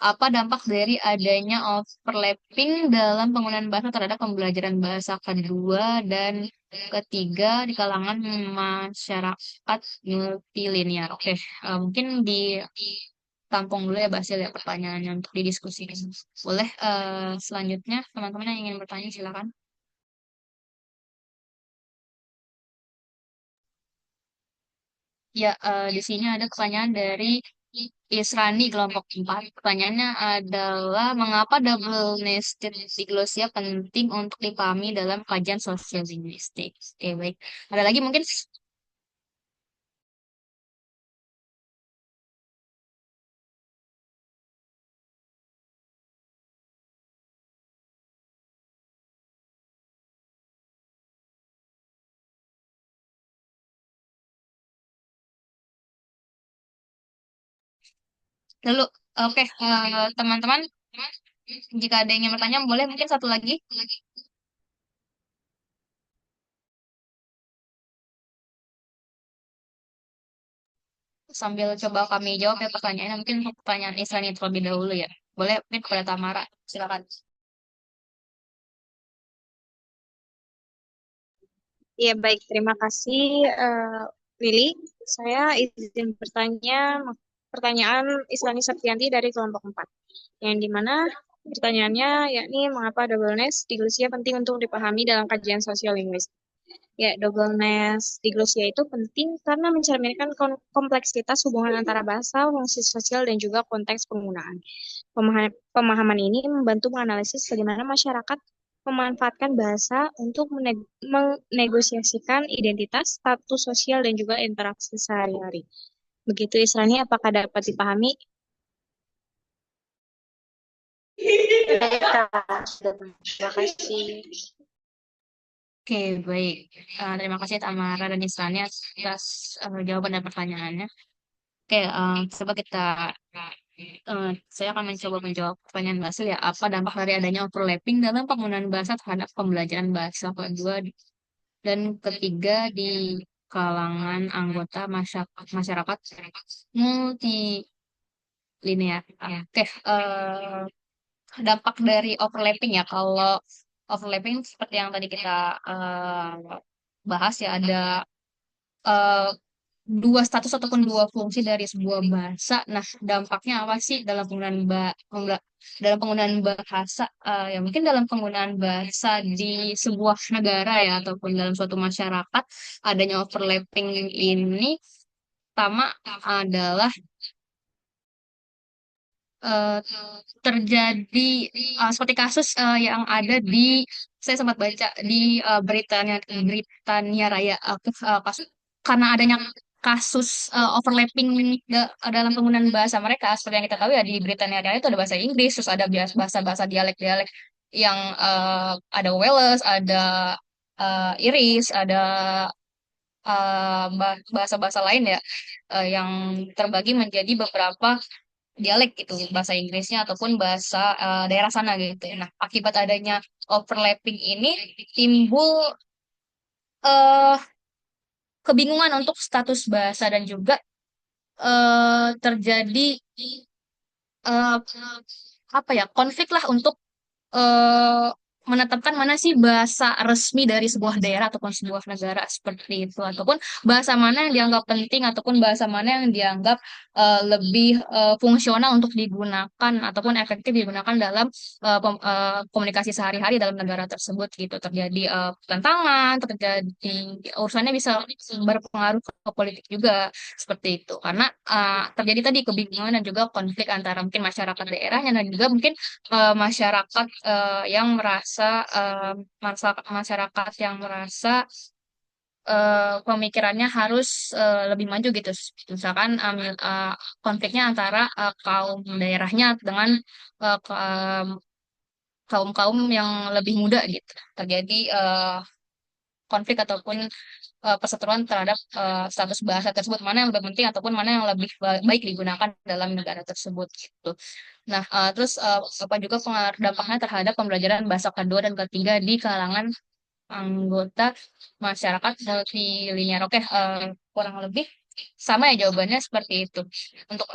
Apa dampak dari adanya overlapping dalam penggunaan bahasa terhadap pembelajaran bahasa kedua dan ketiga di kalangan masyarakat multilinear? Oke, mungkin ditampung dulu ya Basil ya pertanyaannya untuk didiskusikan. Boleh selanjutnya teman-teman yang ingin bertanya silakan. Ya, di sini ada pertanyaan dari Israni kelompok 4. Pertanyaannya adalah mengapa double nested diglosia penting untuk dipahami dalam kajian sosial linguistik? Oke, baik. Ada lagi mungkin? Lalu, oke, teman-teman, jika ada yang ingin bertanya, boleh mungkin satu lagi. Sambil coba kami jawab ya pertanyaannya. Mungkin untuk pertanyaan Israni terlebih dahulu ya. Boleh mungkin kepada Tamara. Silakan. Ya, baik. Terima kasih, Lili. Saya izin bertanya pertanyaan Islani Septianti dari kelompok 4. Yang dimana pertanyaannya yakni mengapa double nest diglosia penting untuk dipahami dalam kajian sosial linguistik. Ya, double nest diglosia itu penting karena mencerminkan kompleksitas hubungan antara bahasa, fungsi sosial, dan juga konteks penggunaan. Pemahaman ini membantu menganalisis bagaimana masyarakat memanfaatkan bahasa untuk menegosiasikan identitas, status sosial, dan juga interaksi sehari-hari. Begitu Israni, apakah dapat dipahami? Terima kasih. Oke, baik. Terima kasih Tamara dan Israni atas jawaban dan pertanyaannya. Oke, coba kita Saya akan mencoba menjawab pertanyaan Mbak Sil ya. Apa dampak dari adanya overlapping dalam penggunaan bahasa terhadap pembelajaran bahasa kedua dan ketiga di kalangan anggota masyarakat multilinear. Oke, dampak dari overlapping ya. Kalau overlapping seperti yang tadi kita bahas ya, ada eh, dua status ataupun dua fungsi dari sebuah bahasa. Nah, dampaknya apa sih dalam dalam penggunaan bahasa? Ya mungkin dalam penggunaan bahasa di sebuah negara ya ataupun dalam suatu masyarakat, adanya overlapping ini pertama adalah eh, terjadi seperti kasus yang ada di, saya sempat baca di Britania Raya, kasus karena adanya kasus overlapping dalam penggunaan bahasa mereka. Seperti yang kita tahu ya, di Britania Raya itu ada bahasa Inggris, terus ada bahasa-bahasa dialek-dialek yang ada Wales, ada Iris, ada bahasa-bahasa lain ya, yang terbagi menjadi beberapa dialek gitu, bahasa Inggrisnya ataupun bahasa daerah sana gitu ya. Nah, akibat adanya overlapping ini timbul eh, kebingungan untuk status bahasa dan juga terjadi eh, apa ya, konflik lah untuk eh, menetapkan mana sih bahasa resmi dari sebuah daerah ataupun sebuah negara seperti itu, ataupun bahasa mana yang dianggap penting ataupun bahasa mana yang dianggap lebih fungsional untuk digunakan ataupun efektif digunakan dalam komunikasi sehari-hari dalam negara tersebut gitu. Terjadi pertentangan, terjadi urusannya bisa berpengaruh ke politik juga seperti itu, karena terjadi tadi kebingungan dan juga konflik antara mungkin masyarakat daerahnya dan juga mungkin masyarakat yang merasa masyarakat yang merasa pemikirannya harus lebih maju gitu. Misalkan konfliknya antara kaum daerahnya dengan kaum-kaum yang lebih muda gitu. Terjadi konflik ataupun perseteruan terhadap status bahasa tersebut, mana yang lebih penting ataupun mana yang lebih baik digunakan dalam negara tersebut gitu. Nah, terus apa juga dampaknya terhadap pembelajaran bahasa kedua dan ketiga di kalangan anggota masyarakat multilinear. Oke, kurang lebih sama ya jawabannya seperti itu. Untuk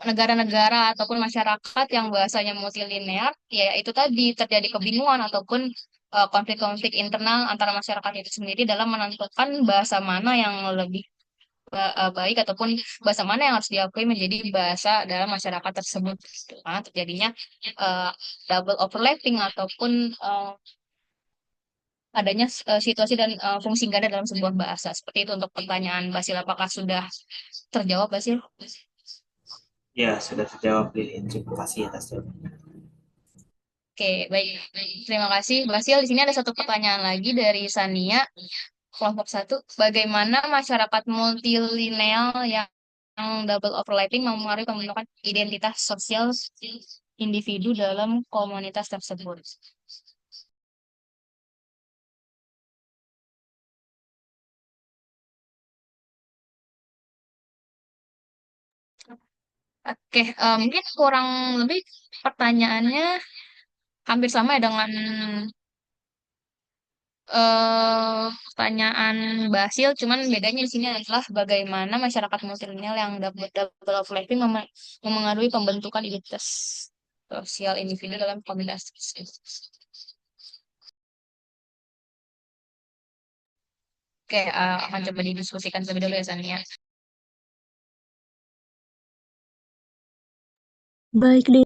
negara-negara ataupun masyarakat yang bahasanya multilinear, ya itu tadi terjadi kebingungan ataupun konflik-konflik internal antara masyarakat itu sendiri dalam menentukan bahasa mana yang lebih baik ataupun bahasa mana yang harus diakui menjadi bahasa dalam masyarakat tersebut gitu. Karena terjadinya uh, double overlapping ataupun adanya situasi dan fungsi ganda dalam sebuah bahasa. Seperti itu untuk pertanyaan Basil. Apakah sudah terjawab, Basil? Ya, sudah terjawab, Lili. Terima kasih atas jawabannya. Oke, baik. Terima kasih. Basil, di sini ada satu pertanyaan lagi dari Sania, kelompok satu. Bagaimana masyarakat multilineal yang double overlapping mempengaruhi pembentukan identitas sosial individu dalam komunitas tersebut? Oke, mungkin kurang lebih pertanyaannya hampir sama ya dengan pertanyaan Basil, cuman bedanya di sini adalah bagaimana masyarakat multilineal yang double overlapping memengaruhi pembentukan identitas sosial individu dalam komunitas. Oke, akan coba didiskusikan terlebih dahulu ya, Sania. Baik deh.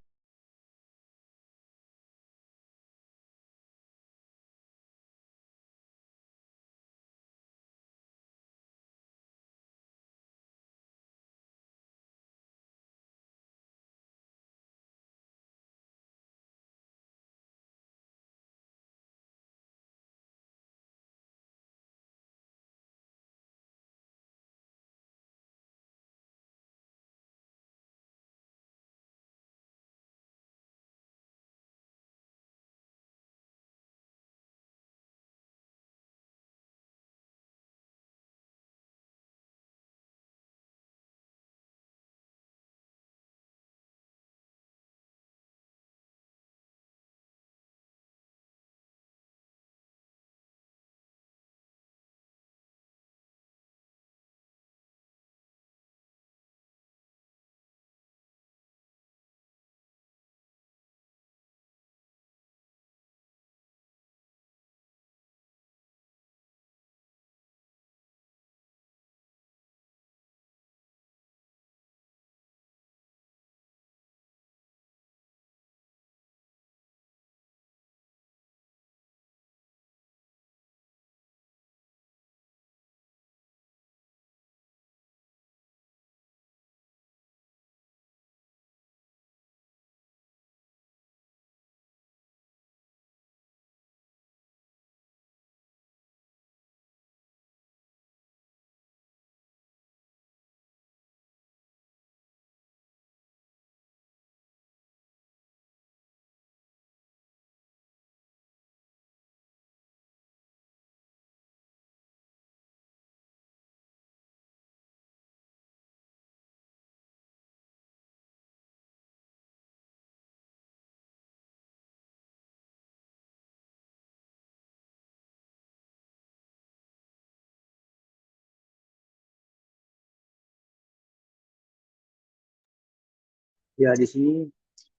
Ya, di sini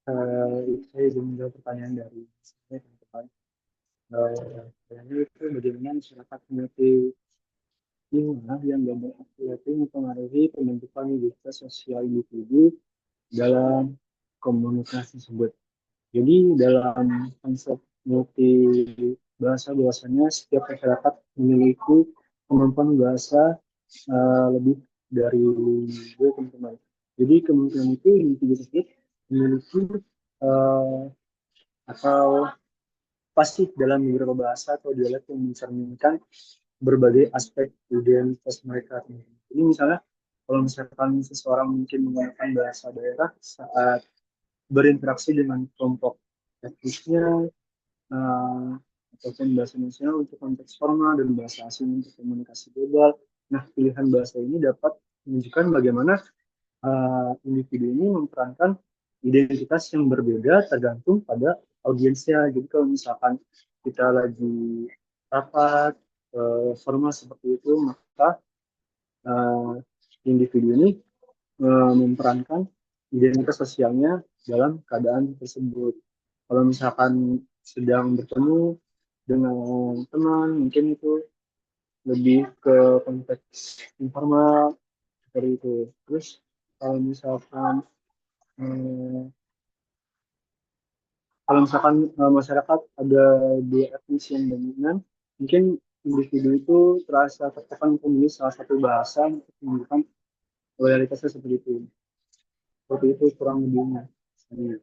saya ingin menjawab pertanyaan dari saya teman-teman. Pertanyaannya itu bagaimana masyarakat mengerti lingkungan yang gambar itu mempengaruhi pembentukan identitas sosial individu dalam komunitas tersebut. Jadi dalam konsep multi bahasa bahwasanya setiap masyarakat memiliki kemampuan bahasa lebih dari dua teman-teman. Jadi kemungkinan itu individu tersebut memiliki eh, atau pasti dalam beberapa bahasa atau dialek yang mencerminkan berbagai aspek identitas mereka. Jadi misalnya kalau misalkan seseorang mungkin menggunakan bahasa daerah saat berinteraksi dengan kelompok etnisnya, eh, ataupun bahasa nasional untuk konteks formal dan bahasa asing untuk komunikasi global. Nah, pilihan bahasa ini dapat menunjukkan bagaimana individu ini memerankan identitas yang berbeda tergantung pada audiensnya. Jadi kalau misalkan kita lagi rapat formal seperti itu, maka uh, individu ini memerankan identitas sosialnya dalam keadaan tersebut. Kalau misalkan sedang bertemu dengan teman, mungkin itu lebih ke konteks informal seperti itu. Terus kalau misalkan eh, masyarakat ada dua etnis yang dominan, mungkin individu itu terasa tertekan untuk memilih salah satu bahasa untuk menunjukkan loyalitasnya seperti itu. Seperti itu kurang lebihnya. Ini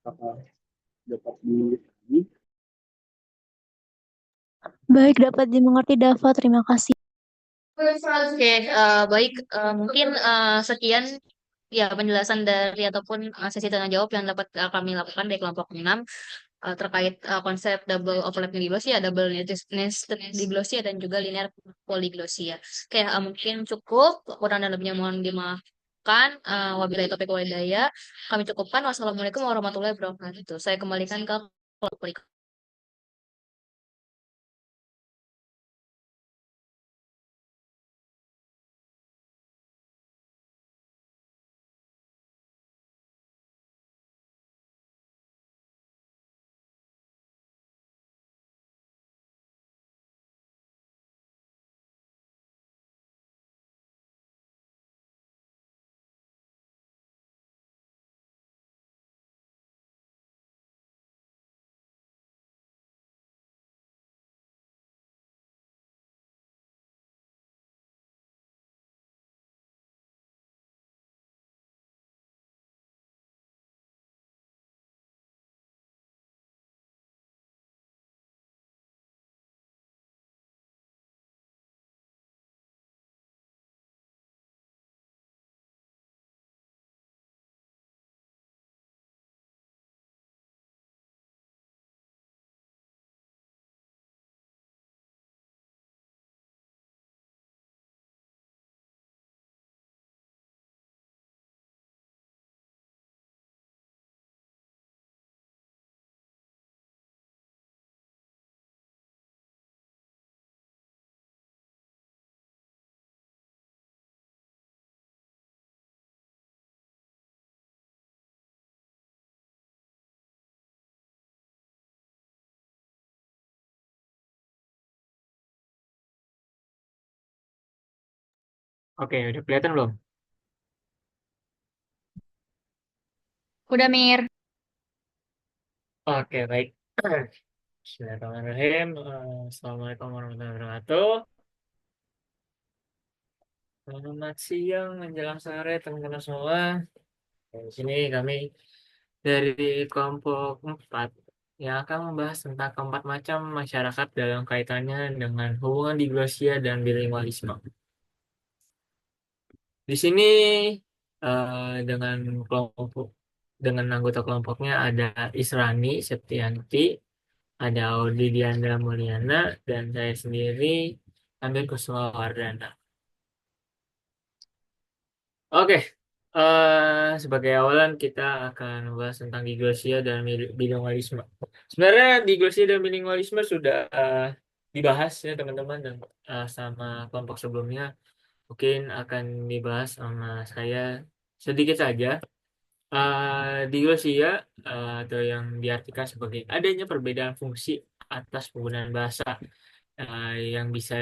apa dapat di. Baik, dapat dimengerti Dava. Terima kasih. Oke, baik. Mungkin sekian ya penjelasan dari ataupun sesi tanya jawab yang dapat kami lakukan dari kelompok 6 terkait konsep double overlapping diglosia, double nested diglosia dan juga linear polyglosia. Oke, mungkin cukup. Kurang dan lebihnya mohon dimaafkan. Wabillahi taufiq wal hidayah. Kami cukupkan. Wassalamualaikum warahmatullahi wabarakatuh. Saya kembalikan ke kelompok berikut. Oke, udah kelihatan belum? Udah, Mir. Oke, baik. Bismillahirrahmanirrahim. Assalamualaikum warahmatullahi wabarakatuh. Selamat siang menjelang sore teman-teman semua. Di sini kami dari kelompok 4 yang akan membahas tentang keempat macam masyarakat dalam kaitannya dengan hubungan diglosia dan bilingualisme. Di sini dengan kelompok dengan anggota kelompoknya ada Israni Septianti, ada Audi Diandra Mulyana, dan saya sendiri Amir Kusuma Wardana. Oke, sebagai awalan kita akan membahas tentang diglosia dan bilingualisme. Sebenarnya diglosia dan bilingualisme sudah dibahas ya teman-teman dan sama kelompok sebelumnya. Mungkin akan dibahas sama saya sedikit saja. Di Glosia atau yang diartikan sebagai adanya perbedaan fungsi atas penggunaan bahasa yang bisa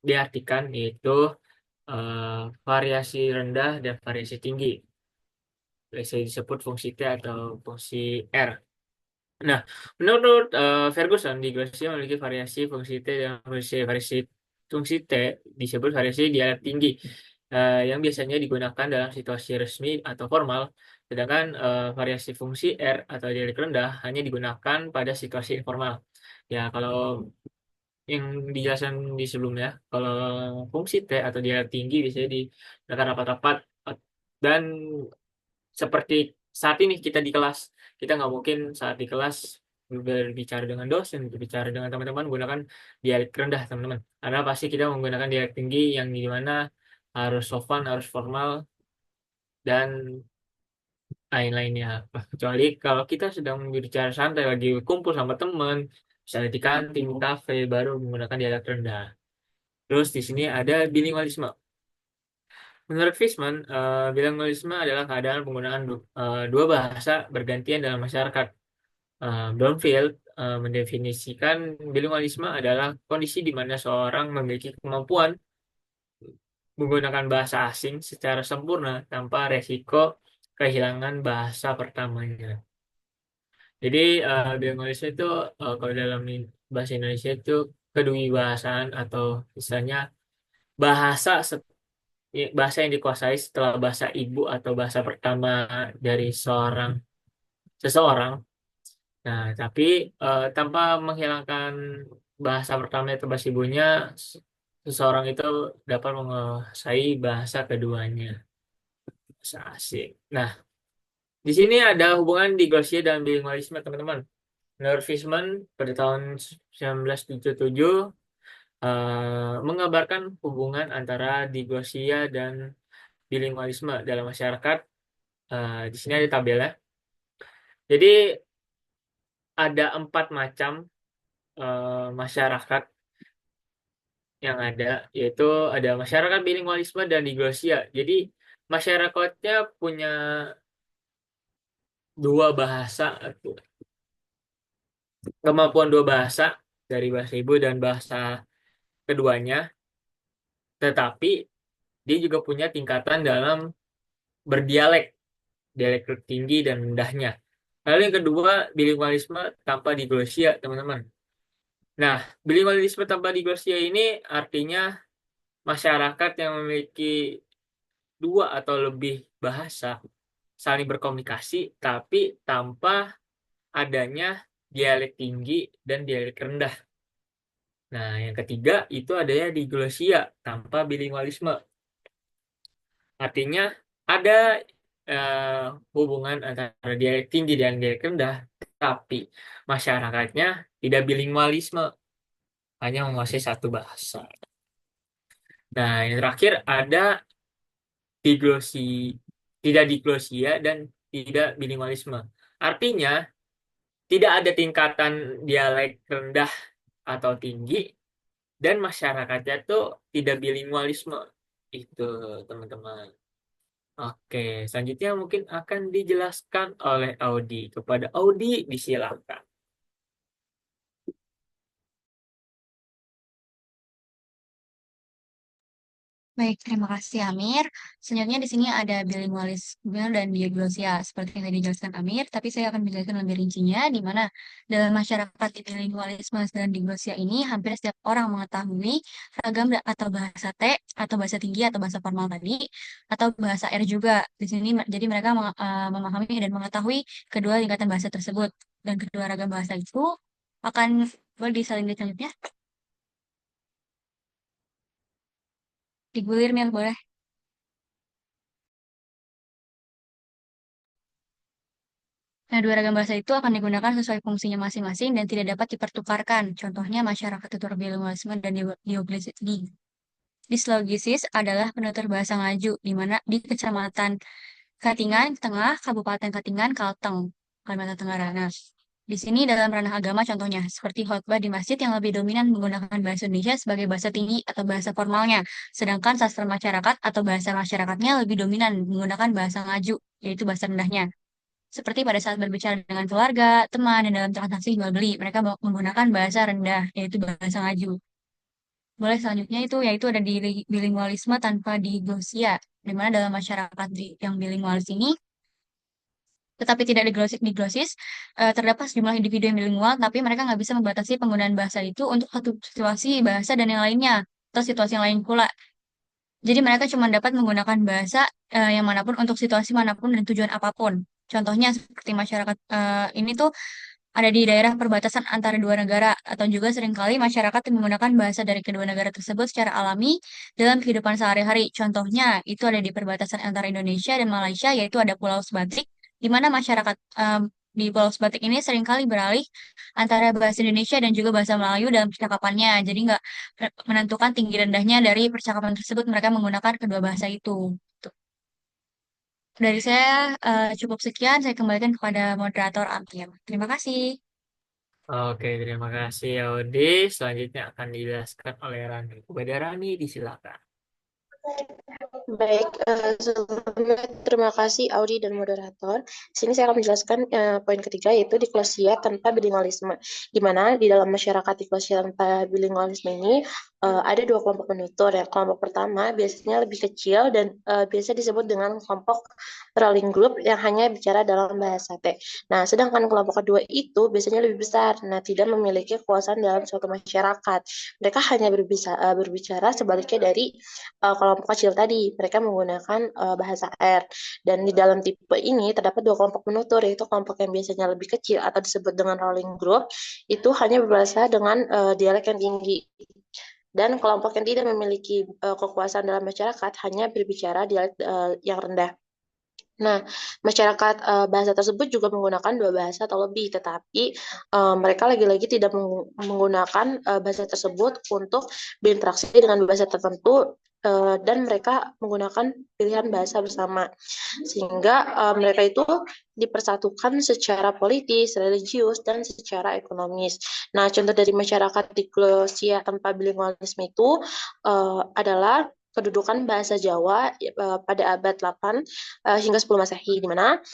diartikan yaitu variasi rendah dan variasi tinggi. Biasa disebut fungsi T atau fungsi R. Nah, menurut Ferguson, di Glosia memiliki variasi fungsi T dan variasi fungsi T disebut variasi dialek tinggi yang biasanya digunakan dalam situasi resmi atau formal, sedangkan variasi fungsi R atau dialek rendah hanya digunakan pada situasi informal. Ya, kalau yang dijelaskan di sebelumnya, kalau fungsi T atau dialek tinggi biasanya digunakan rapat-rapat dan seperti saat ini kita di kelas, kita nggak mungkin saat di kelas berbicara dengan dosen, berbicara dengan teman-teman menggunakan dialek rendah, teman-teman. Karena pasti kita menggunakan dialek tinggi yang di mana harus sopan, harus formal, dan lain-lainnya. Kecuali kalau kita sedang berbicara santai, lagi kumpul sama teman, misalnya di kantin, kafe, baru menggunakan dialek rendah. Terus di sini ada bilingualisme. Menurut Fishman, bilingualisme adalah keadaan penggunaan dua bahasa bergantian dalam masyarakat. Bromfield mendefinisikan bilingualisme adalah kondisi di mana seorang memiliki kemampuan menggunakan bahasa asing secara sempurna tanpa resiko kehilangan bahasa pertamanya. Jadi bilingualisme itu kalau dalam bahasa Indonesia itu kedewibahasaan atau misalnya bahasa bahasa yang dikuasai setelah bahasa ibu atau bahasa pertama dari seseorang. Nah, tapi tanpa menghilangkan bahasa pertama atau bahasa ibunya, seseorang itu dapat menguasai bahasa keduanya, bahasa asing. Nah, di sini ada hubungan diglosia dan bilingualisme, teman-teman. Menurut Fishman, pada tahun 1977, mengabarkan hubungan antara diglosia dan bilingualisme dalam masyarakat. Di sini ada tabelnya. Jadi, ada 4 macam masyarakat yang ada, yaitu ada masyarakat bilingualisme dan diglosia. Jadi masyarakatnya punya dua bahasa, kemampuan dua bahasa dari bahasa ibu dan bahasa keduanya, tetapi dia juga punya tingkatan dalam berdialek, dialek tinggi dan rendahnya. Lalu yang kedua, bilingualisme tanpa diglosia, teman-teman. Nah, bilingualisme tanpa diglosia ini artinya masyarakat yang memiliki dua atau lebih bahasa saling berkomunikasi tapi tanpa adanya dialek tinggi dan dialek rendah. Nah, yang ketiga itu adanya diglosia tanpa bilingualisme. Artinya ada hubungan antara dialek tinggi dan dialek rendah, tapi masyarakatnya tidak bilingualisme, hanya menguasai satu bahasa. Nah, yang terakhir ada tidak diglosia dan tidak bilingualisme. Artinya tidak ada tingkatan dialek rendah atau tinggi dan masyarakatnya tuh tidak bilingualisme. Itu, teman-teman. Oke, selanjutnya mungkin akan dijelaskan oleh Audi. Kepada Audi disilakan. Baik, terima kasih Amir. Selanjutnya di sini ada bilingualisme dan diagnosia seperti yang tadi dijelaskan Amir, tapi saya akan menjelaskan lebih rincinya di mana dalam masyarakat di bilingualisme dan diagnosia ini hampir setiap orang mengetahui ragam atau bahasa T atau bahasa tinggi atau bahasa formal tadi atau bahasa R juga. Di sini jadi mereka memahami dan mengetahui kedua tingkatan bahasa tersebut dan kedua ragam bahasa itu akan boleh disalin di selanjutnya. Digulir, Mil, boleh. Nah, dua ragam bahasa itu akan digunakan sesuai fungsinya masing-masing dan tidak dapat dipertukarkan. Contohnya, masyarakat tutur bilingualisme dan dislogisis adalah penutur bahasa Ngaju, di mana di Kecamatan Katingan Tengah, Kabupaten Katingan, Kalteng, Kalimantan Tenggara. Nah, Di sini dalam ranah agama contohnya, seperti khotbah di masjid yang lebih dominan menggunakan bahasa Indonesia sebagai bahasa tinggi atau bahasa formalnya, sedangkan sastra masyarakat atau bahasa masyarakatnya lebih dominan menggunakan bahasa ngaju, yaitu bahasa rendahnya. Seperti pada saat berbicara dengan keluarga, teman, dan dalam transaksi jual beli, mereka menggunakan bahasa rendah, yaitu bahasa ngaju. Boleh selanjutnya itu yaitu ada di bilingualisme tanpa diglosia, di mana dalam masyarakat yang bilingualis ini tetapi tidak diglosis, terdapat sejumlah individu yang bilingual, tapi mereka nggak bisa membatasi penggunaan bahasa itu untuk satu situasi bahasa dan yang lainnya, atau situasi yang lain pula. Jadi mereka cuma dapat menggunakan bahasa yang manapun untuk situasi manapun dan tujuan apapun. Contohnya seperti masyarakat ini tuh ada di daerah perbatasan antara dua negara, atau juga seringkali masyarakat yang menggunakan bahasa dari kedua negara tersebut secara alami dalam kehidupan sehari-hari. Contohnya itu ada di perbatasan antara Indonesia dan Malaysia, yaitu ada Pulau Sebatik, di mana masyarakat di Pulau Sebatik ini seringkali beralih antara bahasa Indonesia dan juga bahasa Melayu dalam percakapannya. Jadi nggak menentukan tinggi rendahnya dari percakapan tersebut, mereka menggunakan kedua bahasa itu. Tuh. Dari saya cukup sekian, saya kembalikan kepada moderator Amir. Terima kasih. Oke, terima kasih Audi. Selanjutnya akan dijelaskan oleh Rani. Kepada Rani, disilakan. Baik, sebelumnya terima kasih Audi dan moderator. Di sini saya akan menjelaskan poin ketiga, yaitu diklosia tanpa bilingualisme. Di mana di dalam masyarakat diklosia tanpa bilingualisme ini ada dua kelompok penutur. Yang kelompok pertama biasanya lebih kecil dan biasa disebut dengan kelompok rolling group yang hanya bicara dalam bahasa T. Nah, sedangkan kelompok kedua itu biasanya lebih besar, nah tidak memiliki kekuasaan dalam suatu masyarakat. Mereka hanya berbicara sebaliknya dari kelompok kecil tadi. Mereka menggunakan bahasa R. Dan di dalam tipe ini terdapat dua kelompok penutur, yaitu kelompok yang biasanya lebih kecil atau disebut dengan rolling group, itu hanya berbahasa dengan dialek yang tinggi. Dan kelompok yang tidak memiliki kekuasaan dalam masyarakat hanya berbicara dialek yang rendah. Nah, masyarakat bahasa tersebut juga menggunakan dua bahasa atau lebih, tetapi mereka lagi-lagi tidak menggunakan bahasa tersebut untuk berinteraksi dengan bahasa tertentu, dan mereka menggunakan pilihan bahasa bersama, sehingga mereka itu dipersatukan secara politis, religius, dan secara ekonomis. Nah, contoh dari masyarakat diglosia tanpa bilingualisme itu adalah kedudukan bahasa Jawa pada abad 8 hingga 10 Masehi, di mana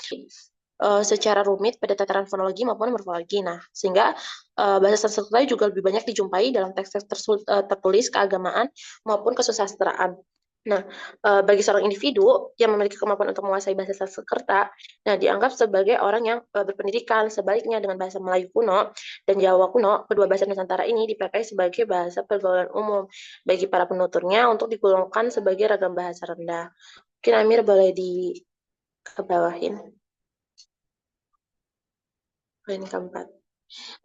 secara rumit pada tataran fonologi maupun morfologi. Nah, sehingga bahasa Sanskerta juga lebih banyak dijumpai dalam teks-teks tertulis keagamaan maupun kesusastraan. Nah, bagi seorang individu yang memiliki kemampuan untuk menguasai bahasa Sanskerta, nah dianggap sebagai orang yang berpendidikan. Sebaliknya dengan bahasa Melayu kuno dan Jawa kuno, kedua bahasa Nusantara ini dipakai sebagai bahasa pergaulan umum bagi para penuturnya untuk digolongkan sebagai ragam bahasa rendah. Mungkin Amir boleh dikebawahin. Poin keempat.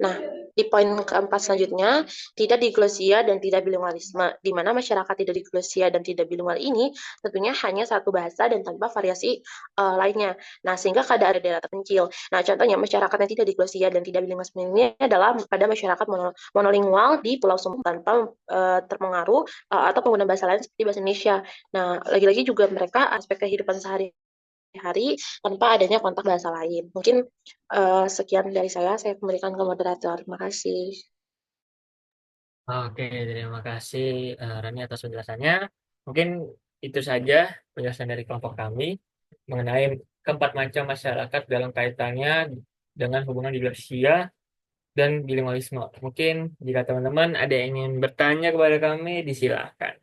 Nah, di poin keempat selanjutnya, tidak diglosia dan tidak bilingualisme, di mana masyarakat tidak diglosia dan tidak bilingual ini tentunya hanya satu bahasa dan tanpa variasi lainnya. Nah, sehingga keadaan daerah terpencil. Nah, contohnya masyarakat yang tidak diglosia dan tidak bilingualisme ini adalah pada masyarakat monolingual di Pulau Sumba tanpa terpengaruh atau pengguna bahasa lain seperti bahasa Indonesia. Nah, lagi-lagi juga mereka aspek kehidupan sehari-hari tanpa adanya kontak bahasa lain. Mungkin sekian dari saya kembalikan ke moderator. Terima kasih. Oke, terima kasih Rani atas penjelasannya. Mungkin itu saja penjelasan dari kelompok kami mengenai keempat macam masyarakat dalam kaitannya dengan hubungan diglosia dan bilingualisme. Mungkin jika teman-teman ada yang ingin bertanya kepada kami, disilakan.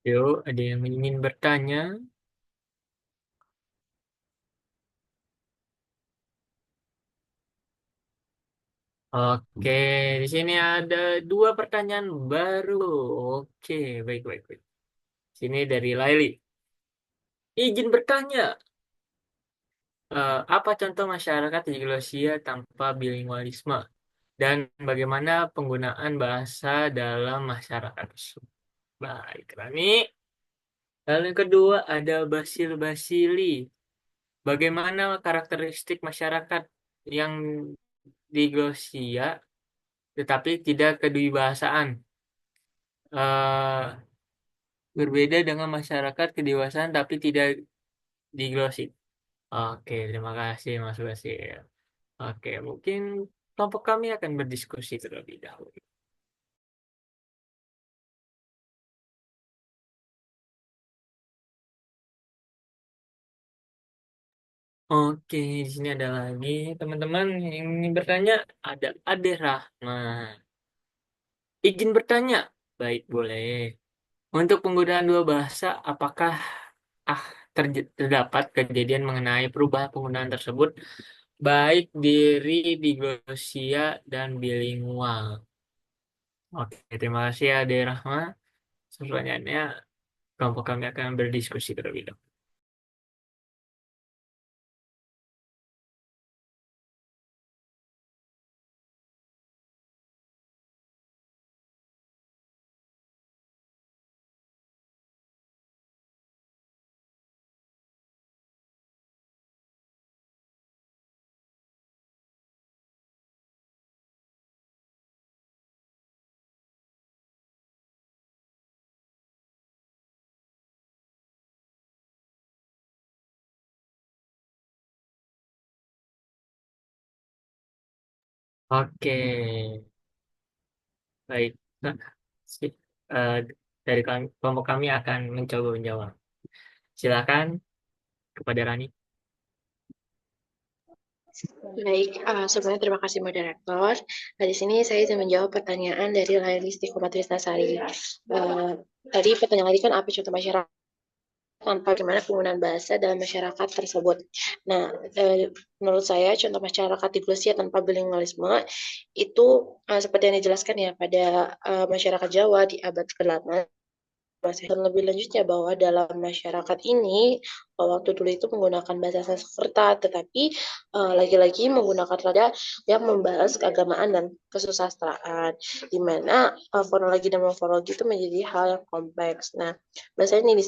Yuk, ada yang ingin bertanya? Oke, di sini ada dua pertanyaan baru. Oke, baik, baik, baik. Sini dari Laili. Izin bertanya, apa contoh masyarakat diglosia tanpa bilingualisme? Dan bagaimana penggunaan bahasa dalam masyarakat tersebut? Baik, Rani. Lalu yang kedua ada Basil Basili. Bagaimana karakteristik masyarakat yang diglosia tetapi tidak kedewasaan. Eh, Berbeda dengan masyarakat kedewasaan tapi tidak diglosi. Oke, terima kasih Mas Basil. Oke, mungkin kelompok kami akan berdiskusi terlebih dahulu. Oke, di sini ada lagi teman-teman yang ingin bertanya. Ada Ade Rahman. Izin bertanya. Baik, boleh. Untuk penggunaan dua bahasa, apakah ah terdapat kejadian mengenai perubahan penggunaan tersebut, baik diri diglosia dan bilingual? Oke, terima kasih Ade Rahman. Pertanyaannya, kelompok kami akan berdiskusi terlebih dahulu. Oke, baik. Nah, si- eh, dari kelompok kami akan mencoba menjawab. Silakan kepada Rani. Baik, sebelumnya terima kasih moderator. Di sini saya ingin menjawab pertanyaan dari Laili Istiqomatristasari. Tadi pertanyaan tadi kan apa contoh masyarakat tanpa bagaimana penggunaan bahasa dalam masyarakat tersebut. Nah, menurut saya contoh masyarakat di Glesia tanpa bilingualisme itu seperti yang dijelaskan ya pada masyarakat Jawa di abad ke-8. Dan lebih lanjutnya bahwa dalam masyarakat ini waktu dulu itu menggunakan bahasa Sanskerta, tetapi lagi-lagi menggunakan rada yang membahas keagamaan dan kesusastraan, di mana fonologi dan morfologi itu menjadi hal yang kompleks. Nah, bahasa ini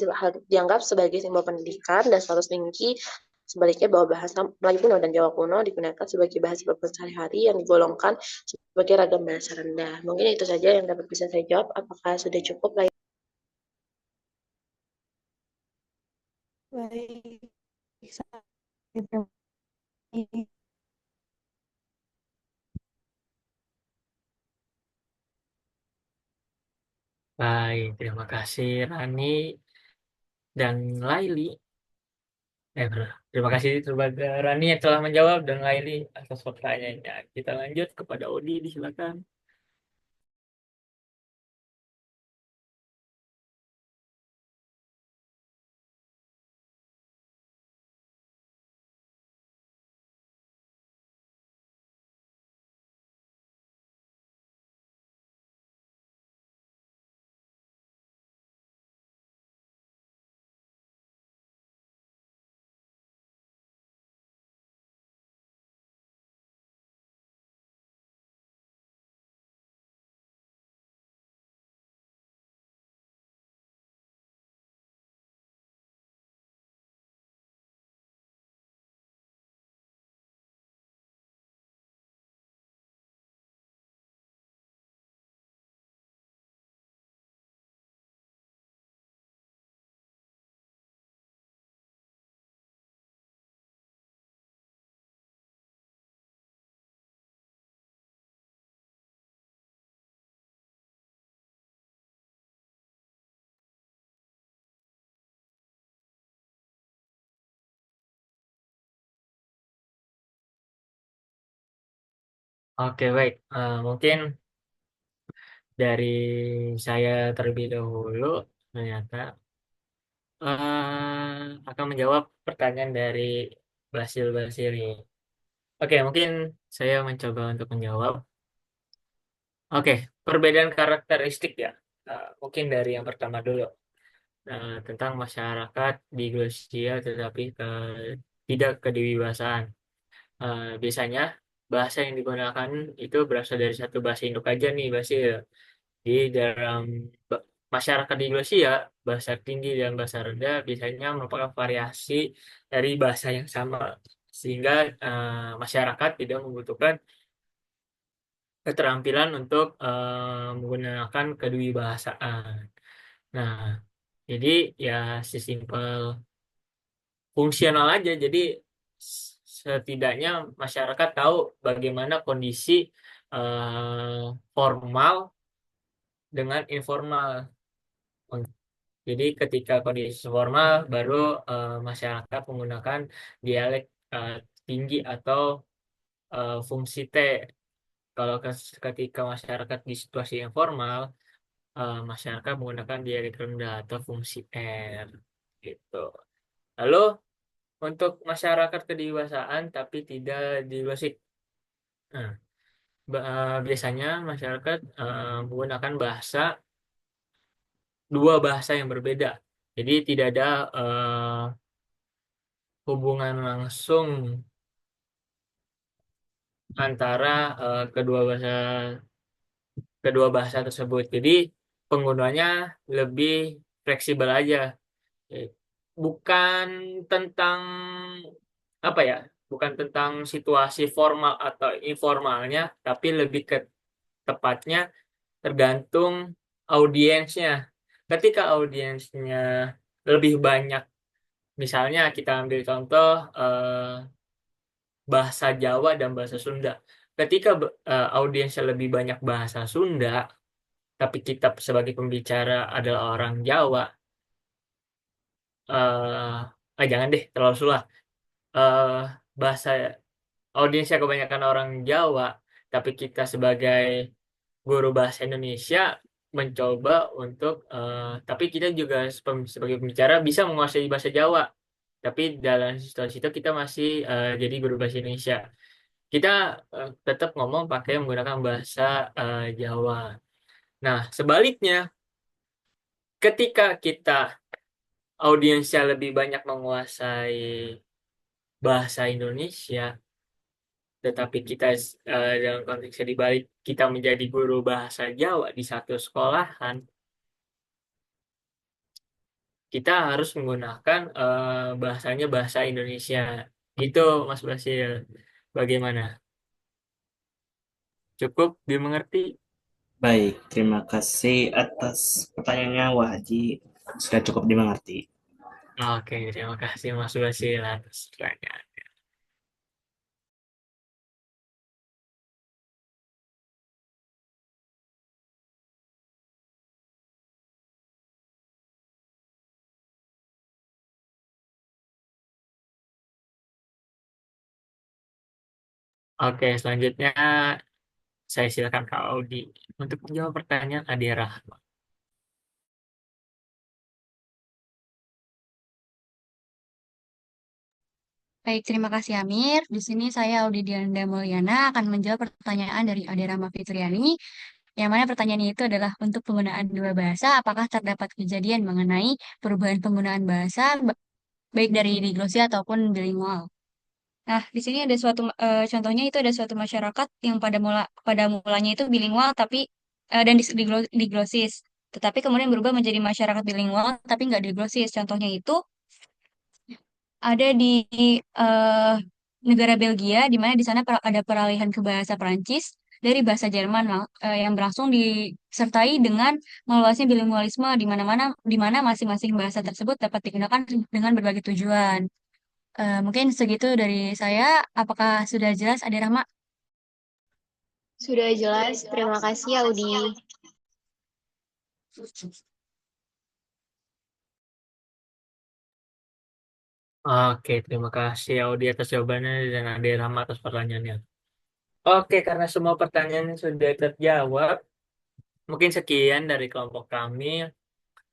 dianggap sebagai simbol pendidikan dan status tinggi. Sebaliknya bahwa bahasa Melayu kuno dan Jawa kuno digunakan sebagai bahasa sehari-hari yang digolongkan sebagai ragam bahasa rendah. Mungkin itu saja yang dapat bisa saya jawab. Apakah sudah cukup? Baik, terima kasih. Baik, terima kasih Rani dan Laili. Terima kasih kepada Rani yang telah menjawab dan Laili atas pertanyaannya. Kita lanjut kepada Odi, silakan. Oke, baik. Mungkin dari saya terlebih dahulu, ternyata akan menjawab pertanyaan dari Basil Basiri. Oke, mungkin saya mencoba untuk menjawab. Oke, perbedaan karakteristik ya. Mungkin dari yang pertama dulu. Tentang masyarakat di Glesia tetapi tidak kedewasaan. Biasanya bahasa yang digunakan itu berasal dari satu bahasa induk aja nih, Basil. Di dalam masyarakat di Indonesia, bahasa tinggi dan bahasa rendah biasanya merupakan variasi dari bahasa yang sama. sehingga masyarakat tidak membutuhkan keterampilan untuk menggunakan kedewibahasaan. Nah, jadi ya sesimpel fungsional aja. Jadi setidaknya masyarakat tahu bagaimana kondisi formal dengan informal. Jadi ketika kondisi formal baru masyarakat menggunakan dialek eh, tinggi atau fungsi T. Kalau ketika masyarakat di situasi informal, masyarakat menggunakan dialek rendah atau fungsi R. Gitu. Lalu untuk masyarakat kedewasaan tapi tidak diglosit. Nah, biasanya masyarakat menggunakan dua bahasa yang berbeda. Jadi tidak ada hubungan langsung antara kedua bahasa tersebut. Jadi penggunanya lebih fleksibel aja. Eh, Bukan tentang apa ya? Bukan tentang situasi formal atau informalnya, tapi lebih ke tepatnya tergantung audiensnya. Ketika audiensnya lebih banyak, misalnya kita ambil contoh bahasa Jawa dan bahasa Sunda. Ketika audiensnya lebih banyak bahasa Sunda, tapi kita sebagai pembicara adalah orang Jawa, jangan deh terlalu sulah. Eh, Bahasa audiensnya kebanyakan orang Jawa, tapi kita sebagai guru bahasa Indonesia mencoba untuk tapi kita juga sebagai pembicara bisa menguasai bahasa Jawa, tapi dalam situasi itu kita masih jadi guru bahasa Indonesia, kita tetap ngomong pakai menggunakan bahasa Jawa. Nah, sebaliknya ketika kita audiensnya lebih banyak menguasai bahasa Indonesia, tetapi kita dalam konteksnya dibalik kita menjadi guru bahasa Jawa di satu sekolahan, kita harus menggunakan bahasanya bahasa Indonesia. Gitu, Mas Basil. Bagaimana? Cukup dimengerti? Baik, terima kasih atas pertanyaannya Wah Haji. Sudah cukup dimengerti. Oke, terima kasih Mas Basil atas pertanyaan. Oke, selanjutnya saya silakan Kak Audi untuk menjawab pertanyaan Adi Rahma. Baik, terima kasih Amir. Di sini saya Audi Dianda Mulyana akan menjawab pertanyaan dari Ade Rama Fitriani, yang mana pertanyaannya itu adalah untuk penggunaan dua bahasa, apakah terdapat kejadian mengenai perubahan penggunaan bahasa baik dari diglosia ataupun bilingual. Nah, di sini ada contohnya itu ada suatu masyarakat yang pada mulanya itu bilingual tapi dan diglosis, tetapi kemudian berubah menjadi masyarakat bilingual tapi nggak diglosis. Contohnya itu ada di eh, negara Belgia, di mana di sana ada peralihan ke bahasa Perancis dari bahasa Jerman yang berlangsung disertai dengan meluasnya bilingualisme di mana masing-masing bahasa tersebut dapat digunakan dengan berbagai tujuan. Mungkin segitu dari saya. Apakah sudah jelas, Ade Rahma? Sudah jelas, terima kasih Audi. Oke, terima kasih Audi atas jawabannya dan Ade Rahma atas pertanyaannya. Oke, karena semua pertanyaannya sudah terjawab, mungkin sekian dari kelompok kami.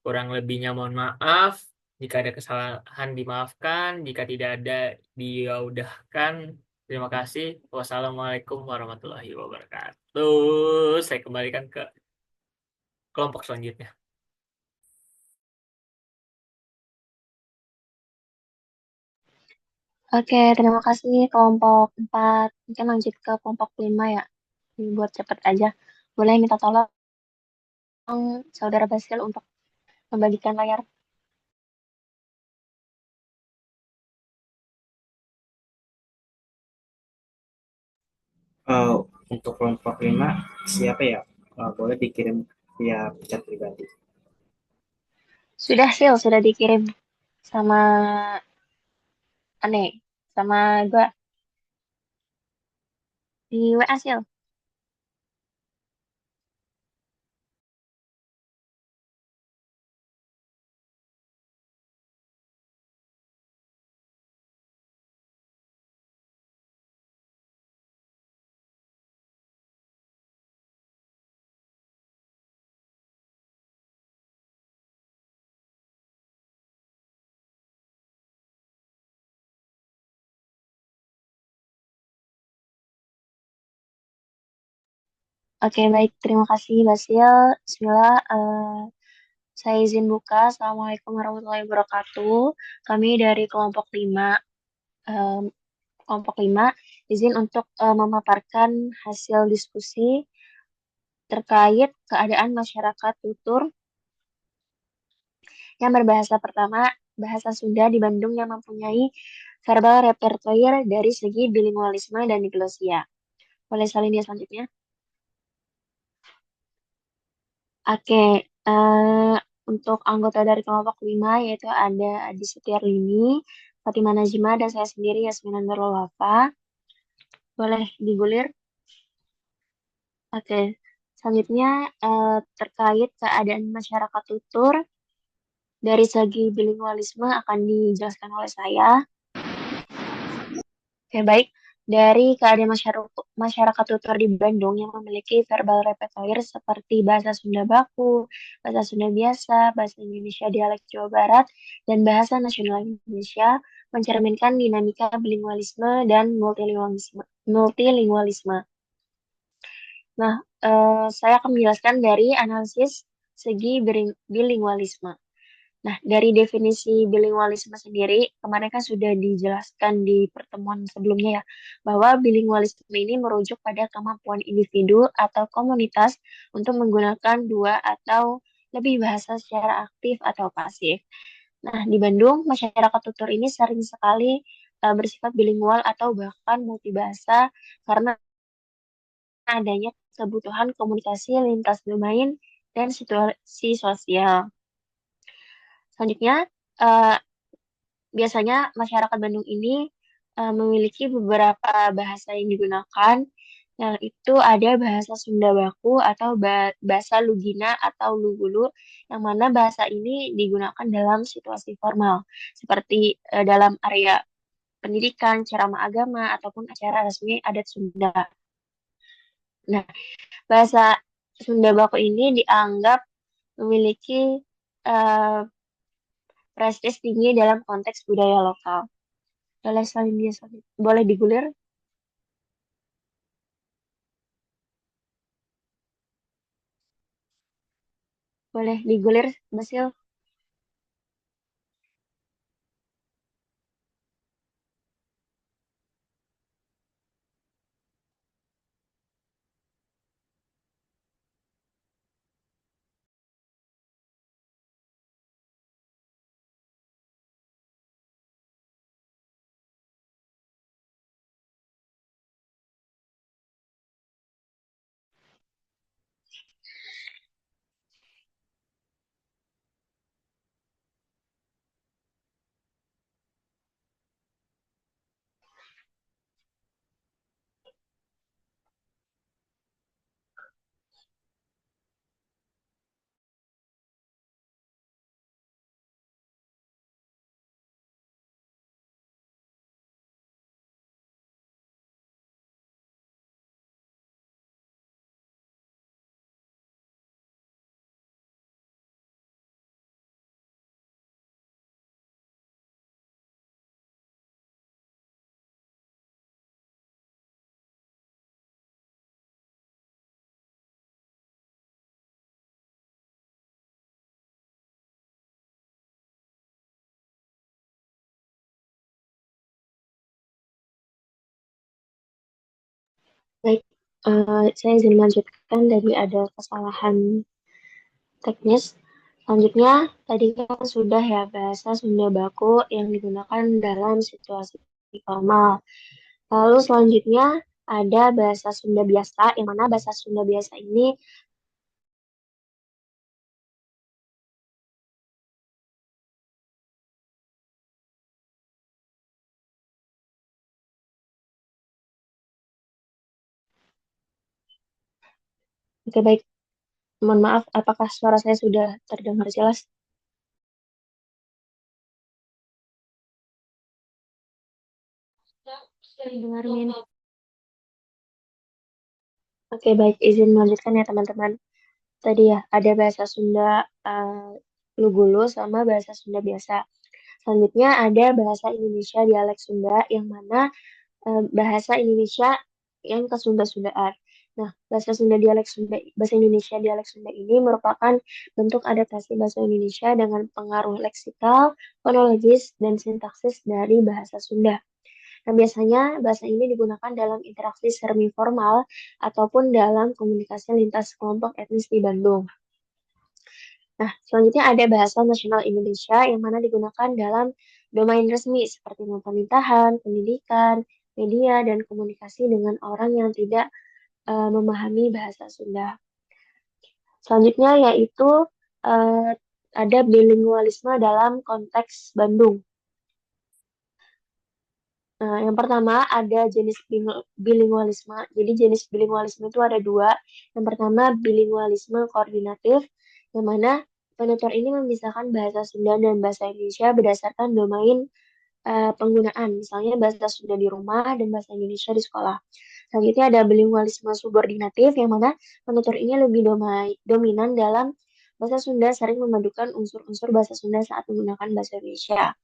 Kurang lebihnya mohon maaf. Jika ada kesalahan dimaafkan, jika tidak ada diudahkan. Terima kasih. Wassalamualaikum warahmatullahi wabarakatuh. Saya kembalikan ke kelompok selanjutnya. Oke, terima kasih kelompok 4. Mungkin lanjut ke kelompok 5 ya. Buat cepet aja. Boleh minta tolong Saudara Basil untuk membagikan layar. Eh, untuk kelompok 5 siapa ya? Boleh dikirim via chat pribadi. Sudah, Sil, sudah dikirim sama Ane, sama gua di WA, Sil. Oke, baik. Terima kasih, Basil. Bismillah. Saya izin buka. Assalamualaikum warahmatullahi wabarakatuh. Kami dari kelompok 5, em, kelompok 5 izin untuk memaparkan hasil diskusi terkait keadaan masyarakat tutur yang berbahasa pertama, bahasa Sunda di Bandung yang mempunyai verbal repertoire dari segi bilingualisme dan diglosia. Boleh salin dia selanjutnya? Oke, untuk anggota dari kelompok 5 yaitu ada Adi Setiarlini, Fatimah Najima, dan saya sendiri Yasmin Nurul Wafa. Boleh digulir? Oke, selanjutnya terkait keadaan masyarakat tutur dari segi bilingualisme akan dijelaskan oleh saya. Oke, baik. Dari keadaan masyarakat tutur di Bandung yang memiliki verbal repertoire seperti bahasa Sunda baku, bahasa Sunda biasa, bahasa Indonesia dialek Jawa Barat, dan bahasa nasional Indonesia mencerminkan dinamika bilingualisme dan multilingualisme. Nah, saya akan menjelaskan dari analisis segi bilingualisme. Nah, dari definisi bilingualisme sendiri, kemarin kan sudah dijelaskan di pertemuan sebelumnya ya, bahwa bilingualisme ini merujuk pada kemampuan individu atau komunitas untuk menggunakan dua atau lebih bahasa secara aktif atau pasif. Nah, di Bandung, masyarakat tutur ini sering sekali bersifat bilingual atau bahkan multibahasa karena adanya kebutuhan komunikasi lintas domain dan situasi sosial. Selanjutnya, eh, biasanya masyarakat Bandung ini memiliki beberapa bahasa yang digunakan, yang itu ada bahasa Sunda Baku atau bahasa Lugina atau Lugulu, yang mana bahasa ini digunakan dalam situasi formal, seperti dalam area pendidikan, ceramah agama, ataupun acara resmi adat Sunda. Nah, bahasa Sunda Baku ini dianggap memiliki eh, prestis tinggi dalam konteks budaya lokal. Boleh salin dia, boleh digulir? Boleh digulir, Basil? Baik, saya izin melanjutkan dari ada kesalahan teknis. Selanjutnya, tadi kan sudah ya bahasa Sunda Baku yang digunakan dalam situasi formal. Lalu selanjutnya ada bahasa Sunda biasa, yang mana bahasa Sunda biasa ini oke baik, mohon maaf, apakah suara saya sudah terdengar jelas? Dengar, Min. Oke, baik, izin melanjutkan ya teman-teman. Tadi ya, ada bahasa Sunda Lugulu sama bahasa Sunda biasa. Selanjutnya ada bahasa Indonesia dialek Sunda, yang mana bahasa Indonesia yang kesunda-sundaan. Nah, bahasa Indonesia dialek Sunda ini merupakan bentuk adaptasi bahasa Indonesia dengan pengaruh leksikal, fonologis, dan sintaksis dari bahasa Sunda. Nah, biasanya bahasa ini digunakan dalam interaksi semi formal ataupun dalam komunikasi lintas kelompok etnis di Bandung. Nah, selanjutnya ada bahasa nasional Indonesia yang mana digunakan dalam domain resmi seperti pemerintahan, pendidikan, media, dan komunikasi dengan orang yang tidak memahami bahasa Sunda. Selanjutnya yaitu uh, ada bilingualisme dalam konteks Bandung. Nah, yang pertama ada jenis bilingualisme. Jadi jenis bilingualisme itu ada dua. Yang pertama bilingualisme koordinatif, yang mana penutur ini memisahkan bahasa Sunda dan bahasa Indonesia berdasarkan domain penggunaan. Misalnya bahasa Sunda di rumah dan bahasa Indonesia di sekolah. Selanjutnya ada bilingualisme subordinatif, yang mana penutur ini lebih dominan dalam bahasa Sunda, sering memadukan unsur-unsur bahasa Sunda saat menggunakan bahasa Indonesia.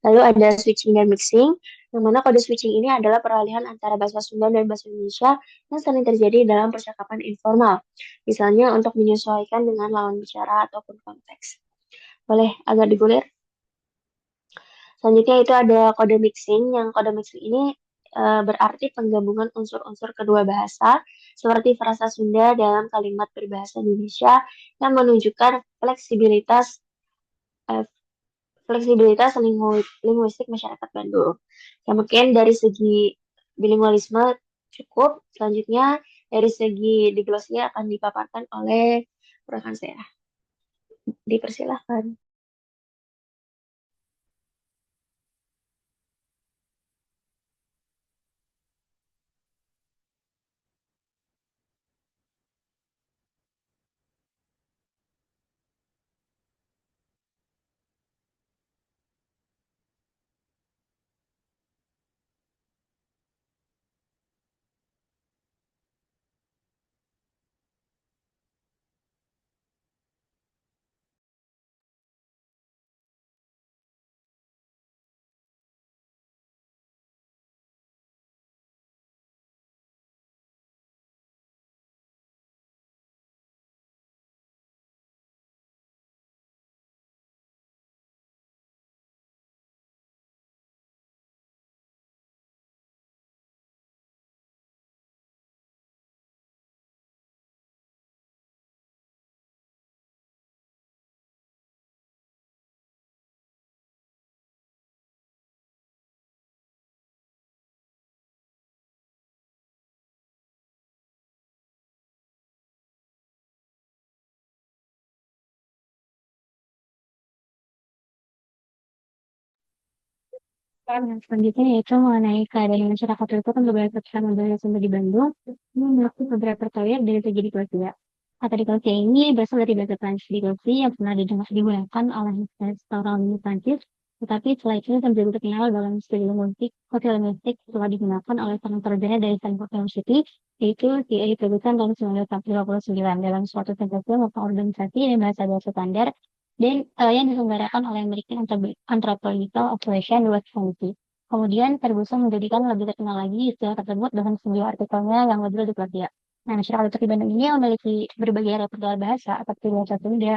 Lalu ada switching dan mixing, yang mana kode switching ini adalah peralihan antara bahasa Sunda dan bahasa Indonesia yang sering terjadi dalam percakapan informal, misalnya untuk menyesuaikan dengan lawan bicara ataupun konteks. Boleh agak digulir? Selanjutnya itu ada kode mixing, yang kode mixing ini berarti penggabungan unsur-unsur kedua bahasa, seperti frasa Sunda dalam kalimat berbahasa Indonesia yang menunjukkan fleksibilitas eh, linguistik masyarakat Bandung. Ya, mungkin dari segi bilingualisme cukup. Selanjutnya dari segi diglosia akan dipaparkan oleh rekan saya. Dipersilahkan. Nah, selanjutnya yaitu mengenai keadaan masyarakat itu kan beberapa pesan budaya Sunda di Bandung ini melakukan beberapa perkalian dari segi dikosia. Kata dikosia ini berasal dari bahasa Prancis dikosi yang pernah digunakan oleh restoran Prancis, tetapi setelah itu menjadi terkenal dalam studi musik, hotel musik telah digunakan oleh sang sarjana dari Stanford University, yaitu C.A. Ferguson tahun 1959 dalam suatu symposium maupun organisasi dan bahasa standar dan yang diselenggarakan oleh American Anthropological Association 2020. Kemudian Ferguson menjadikan lebih terkenal lagi istilah tersebut dengan sebuah artikelnya yang lebih dipercaya. Nah, masyarakat Turki Bandung ini memiliki berbagai repertoire bahasa, seperti bahasa Sunda,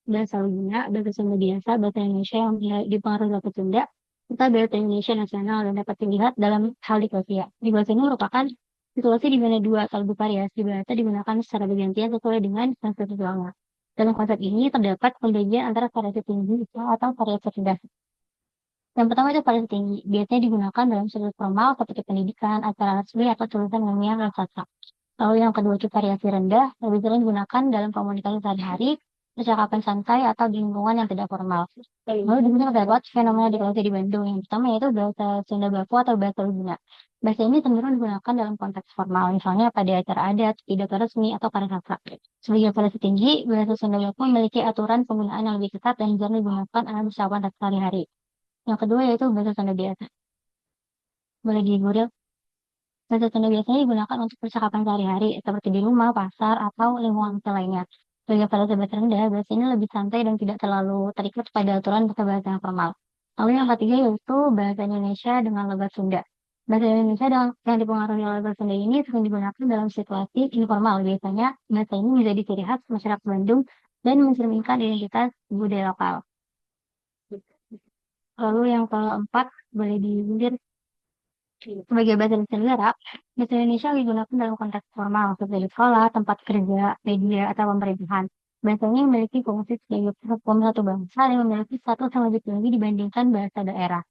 bahasa Luna, bahasa Sunda biasa, bahasa Indonesia yang dipengaruhi bahasa Sunda, serta bahasa Indonesia nasional dan dapat dilihat dalam hal dikosia. Dikosia ini merupakan situasi di mana dua atau lebih variasi bahasa digunakan secara bergantian sesuai dengan konsep visualnya. Dalam konsep ini terdapat pembagian antara variasi tinggi atau variasi rendah. Yang pertama itu variasi tinggi, biasanya digunakan dalam sudut formal seperti pendidikan, acara resmi, atau tulisan ilmiah dan sastra. Lalu yang kedua itu variasi rendah, lebih sering digunakan dalam komunikasi sehari-hari, percakapan santai, atau di lingkungan yang tidak formal. Lalu di sini terdapat fenomena dialektika di Bandung. Yang pertama yaitu bahasa Sunda Baku atau bahasa Lubuna. Bahasa ini cenderung digunakan dalam konteks formal, misalnya pada acara adat, pidato resmi, atau karya sastra. Sebagai variasi tinggi, bahasa Sunda Baku memiliki aturan penggunaan yang lebih ketat dan jarang digunakan dalam ucapan sehari-hari. Yang kedua yaitu bahasa Sunda biasa. Boleh diguril. Bahasa Sunda biasanya digunakan untuk percakapan sehari-hari, seperti di rumah, pasar, atau lingkungan kecil lainnya. Sebagai bahasa bahasa rendah, bahasa ini lebih santai dan tidak terlalu terikat pada aturan bahasa yang formal. Lalu yang ketiga yaitu bahasa Indonesia dengan logat Sunda. Bahasa Indonesia yang dipengaruhi oleh bahasa Sunda ini sering digunakan dalam situasi informal. Biasanya bahasa ini menjadi ciri khas masyarakat Bandung dan mencerminkan identitas budaya lokal. Lalu yang keempat, boleh diundur sebagai bahasa negara, bahasa Indonesia digunakan dalam konteks formal seperti di sekolah, tempat kerja, media, atau pemerintahan. Bahasa ini memiliki fungsi sebagai platform satu bangsa dan memiliki status yang lebih tinggi dibandingkan bahasa daerah.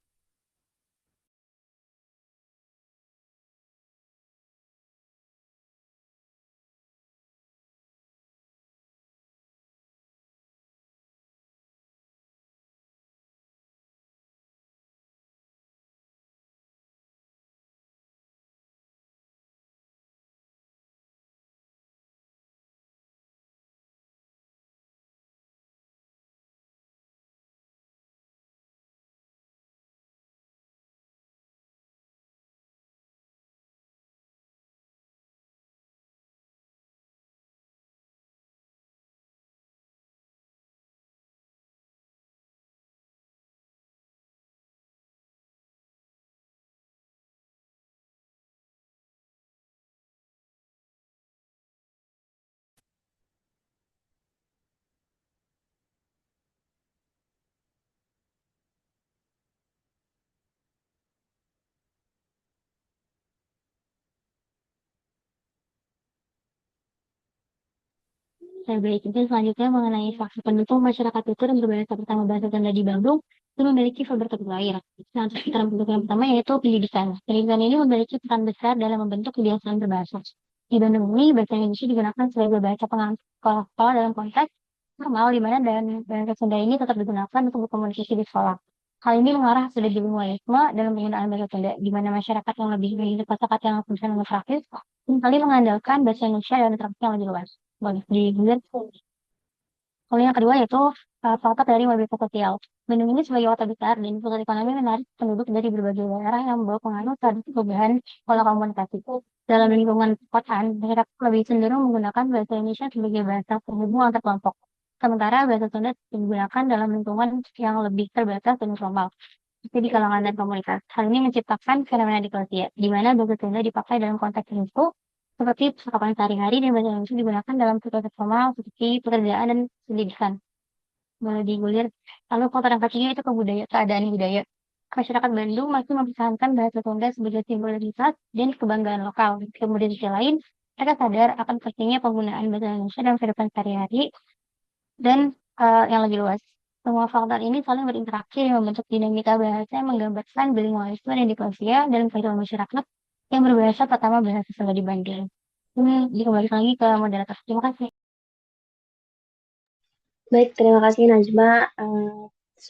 Nah, baik, itu selanjutnya mengenai fraksi pendukung masyarakat itu dan berbahasa pertama bahasa Sunda di Bandung itu memiliki faktor terlain. Nah, untuk faktor pendukung yang pertama yaitu pendidikan. Pendidikan ini memiliki peran besar dalam membentuk kebiasaan berbahasa. Di Bandung ini, bahasa Indonesia digunakan sebagai bahasa pengantar sekolah dalam konteks formal, di mana dan bahasa Sunda ini tetap digunakan untuk berkomunikasi di sekolah. Hal ini mengarah pada bilingualisme dalam penggunaan bahasa Sunda, di mana masyarakat yang lebih memiliki kosakata yang bisa praktis, kembali mengandalkan bahasa Indonesia dan interaksi yang lebih luas. Boleh dilihat. Lalu yang kedua yaitu faktor dari mobilitas sosial. Bandung ini sebagai kota besar dan pusat ekonomi menarik penduduk dari berbagai daerah yang membawa pengaruh terhadap perubahan pola komunikasi. Dalam lingkungan perkotaan, masyarakat lebih cenderung menggunakan bahasa Indonesia sebagai bahasa penghubung antar kelompok. Sementara bahasa Sunda digunakan dalam lingkungan yang lebih terbatas dan formal, seperti di kalangan dan komunitas. Hal ini menciptakan fenomena diklosia, di mana bahasa Sunda dipakai dalam konteks tertentu, seperti percakapan sehari-hari dan bahasa Indonesia digunakan dalam situasi formal seperti pekerjaan dan pendidikan. Boleh digulir. Lalu faktor yang ketiga itu keadaan budaya. Masyarakat Bandung masih mempertahankan bahasa Sunda sebagai simbol identitas dan kebanggaan lokal. Kemudian di sisi lain, mereka sadar akan pentingnya penggunaan bahasa Indonesia dalam kehidupan sehari-hari dan yang lebih luas. Semua faktor ini saling berinteraksi dan membentuk dinamika bahasa yang menggambarkan bilingualisme dan diplomasia dalam kehidupan masyarakat yang berbahasa pertama bahasa Sunda di Bandung. Ini dikembalikan lagi ke moderator. Terima kasih. Baik, terima kasih Najma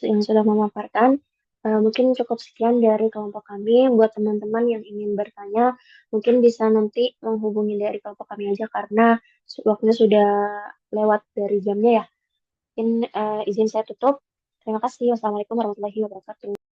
yang sudah memaparkan. Mungkin cukup sekian dari kelompok kami. Buat teman-teman yang ingin bertanya, mungkin bisa nanti menghubungi dari kelompok kami aja karena waktunya sudah lewat dari jamnya ya. Izin saya tutup. Terima kasih. Wassalamualaikum warahmatullahi wabarakatuh.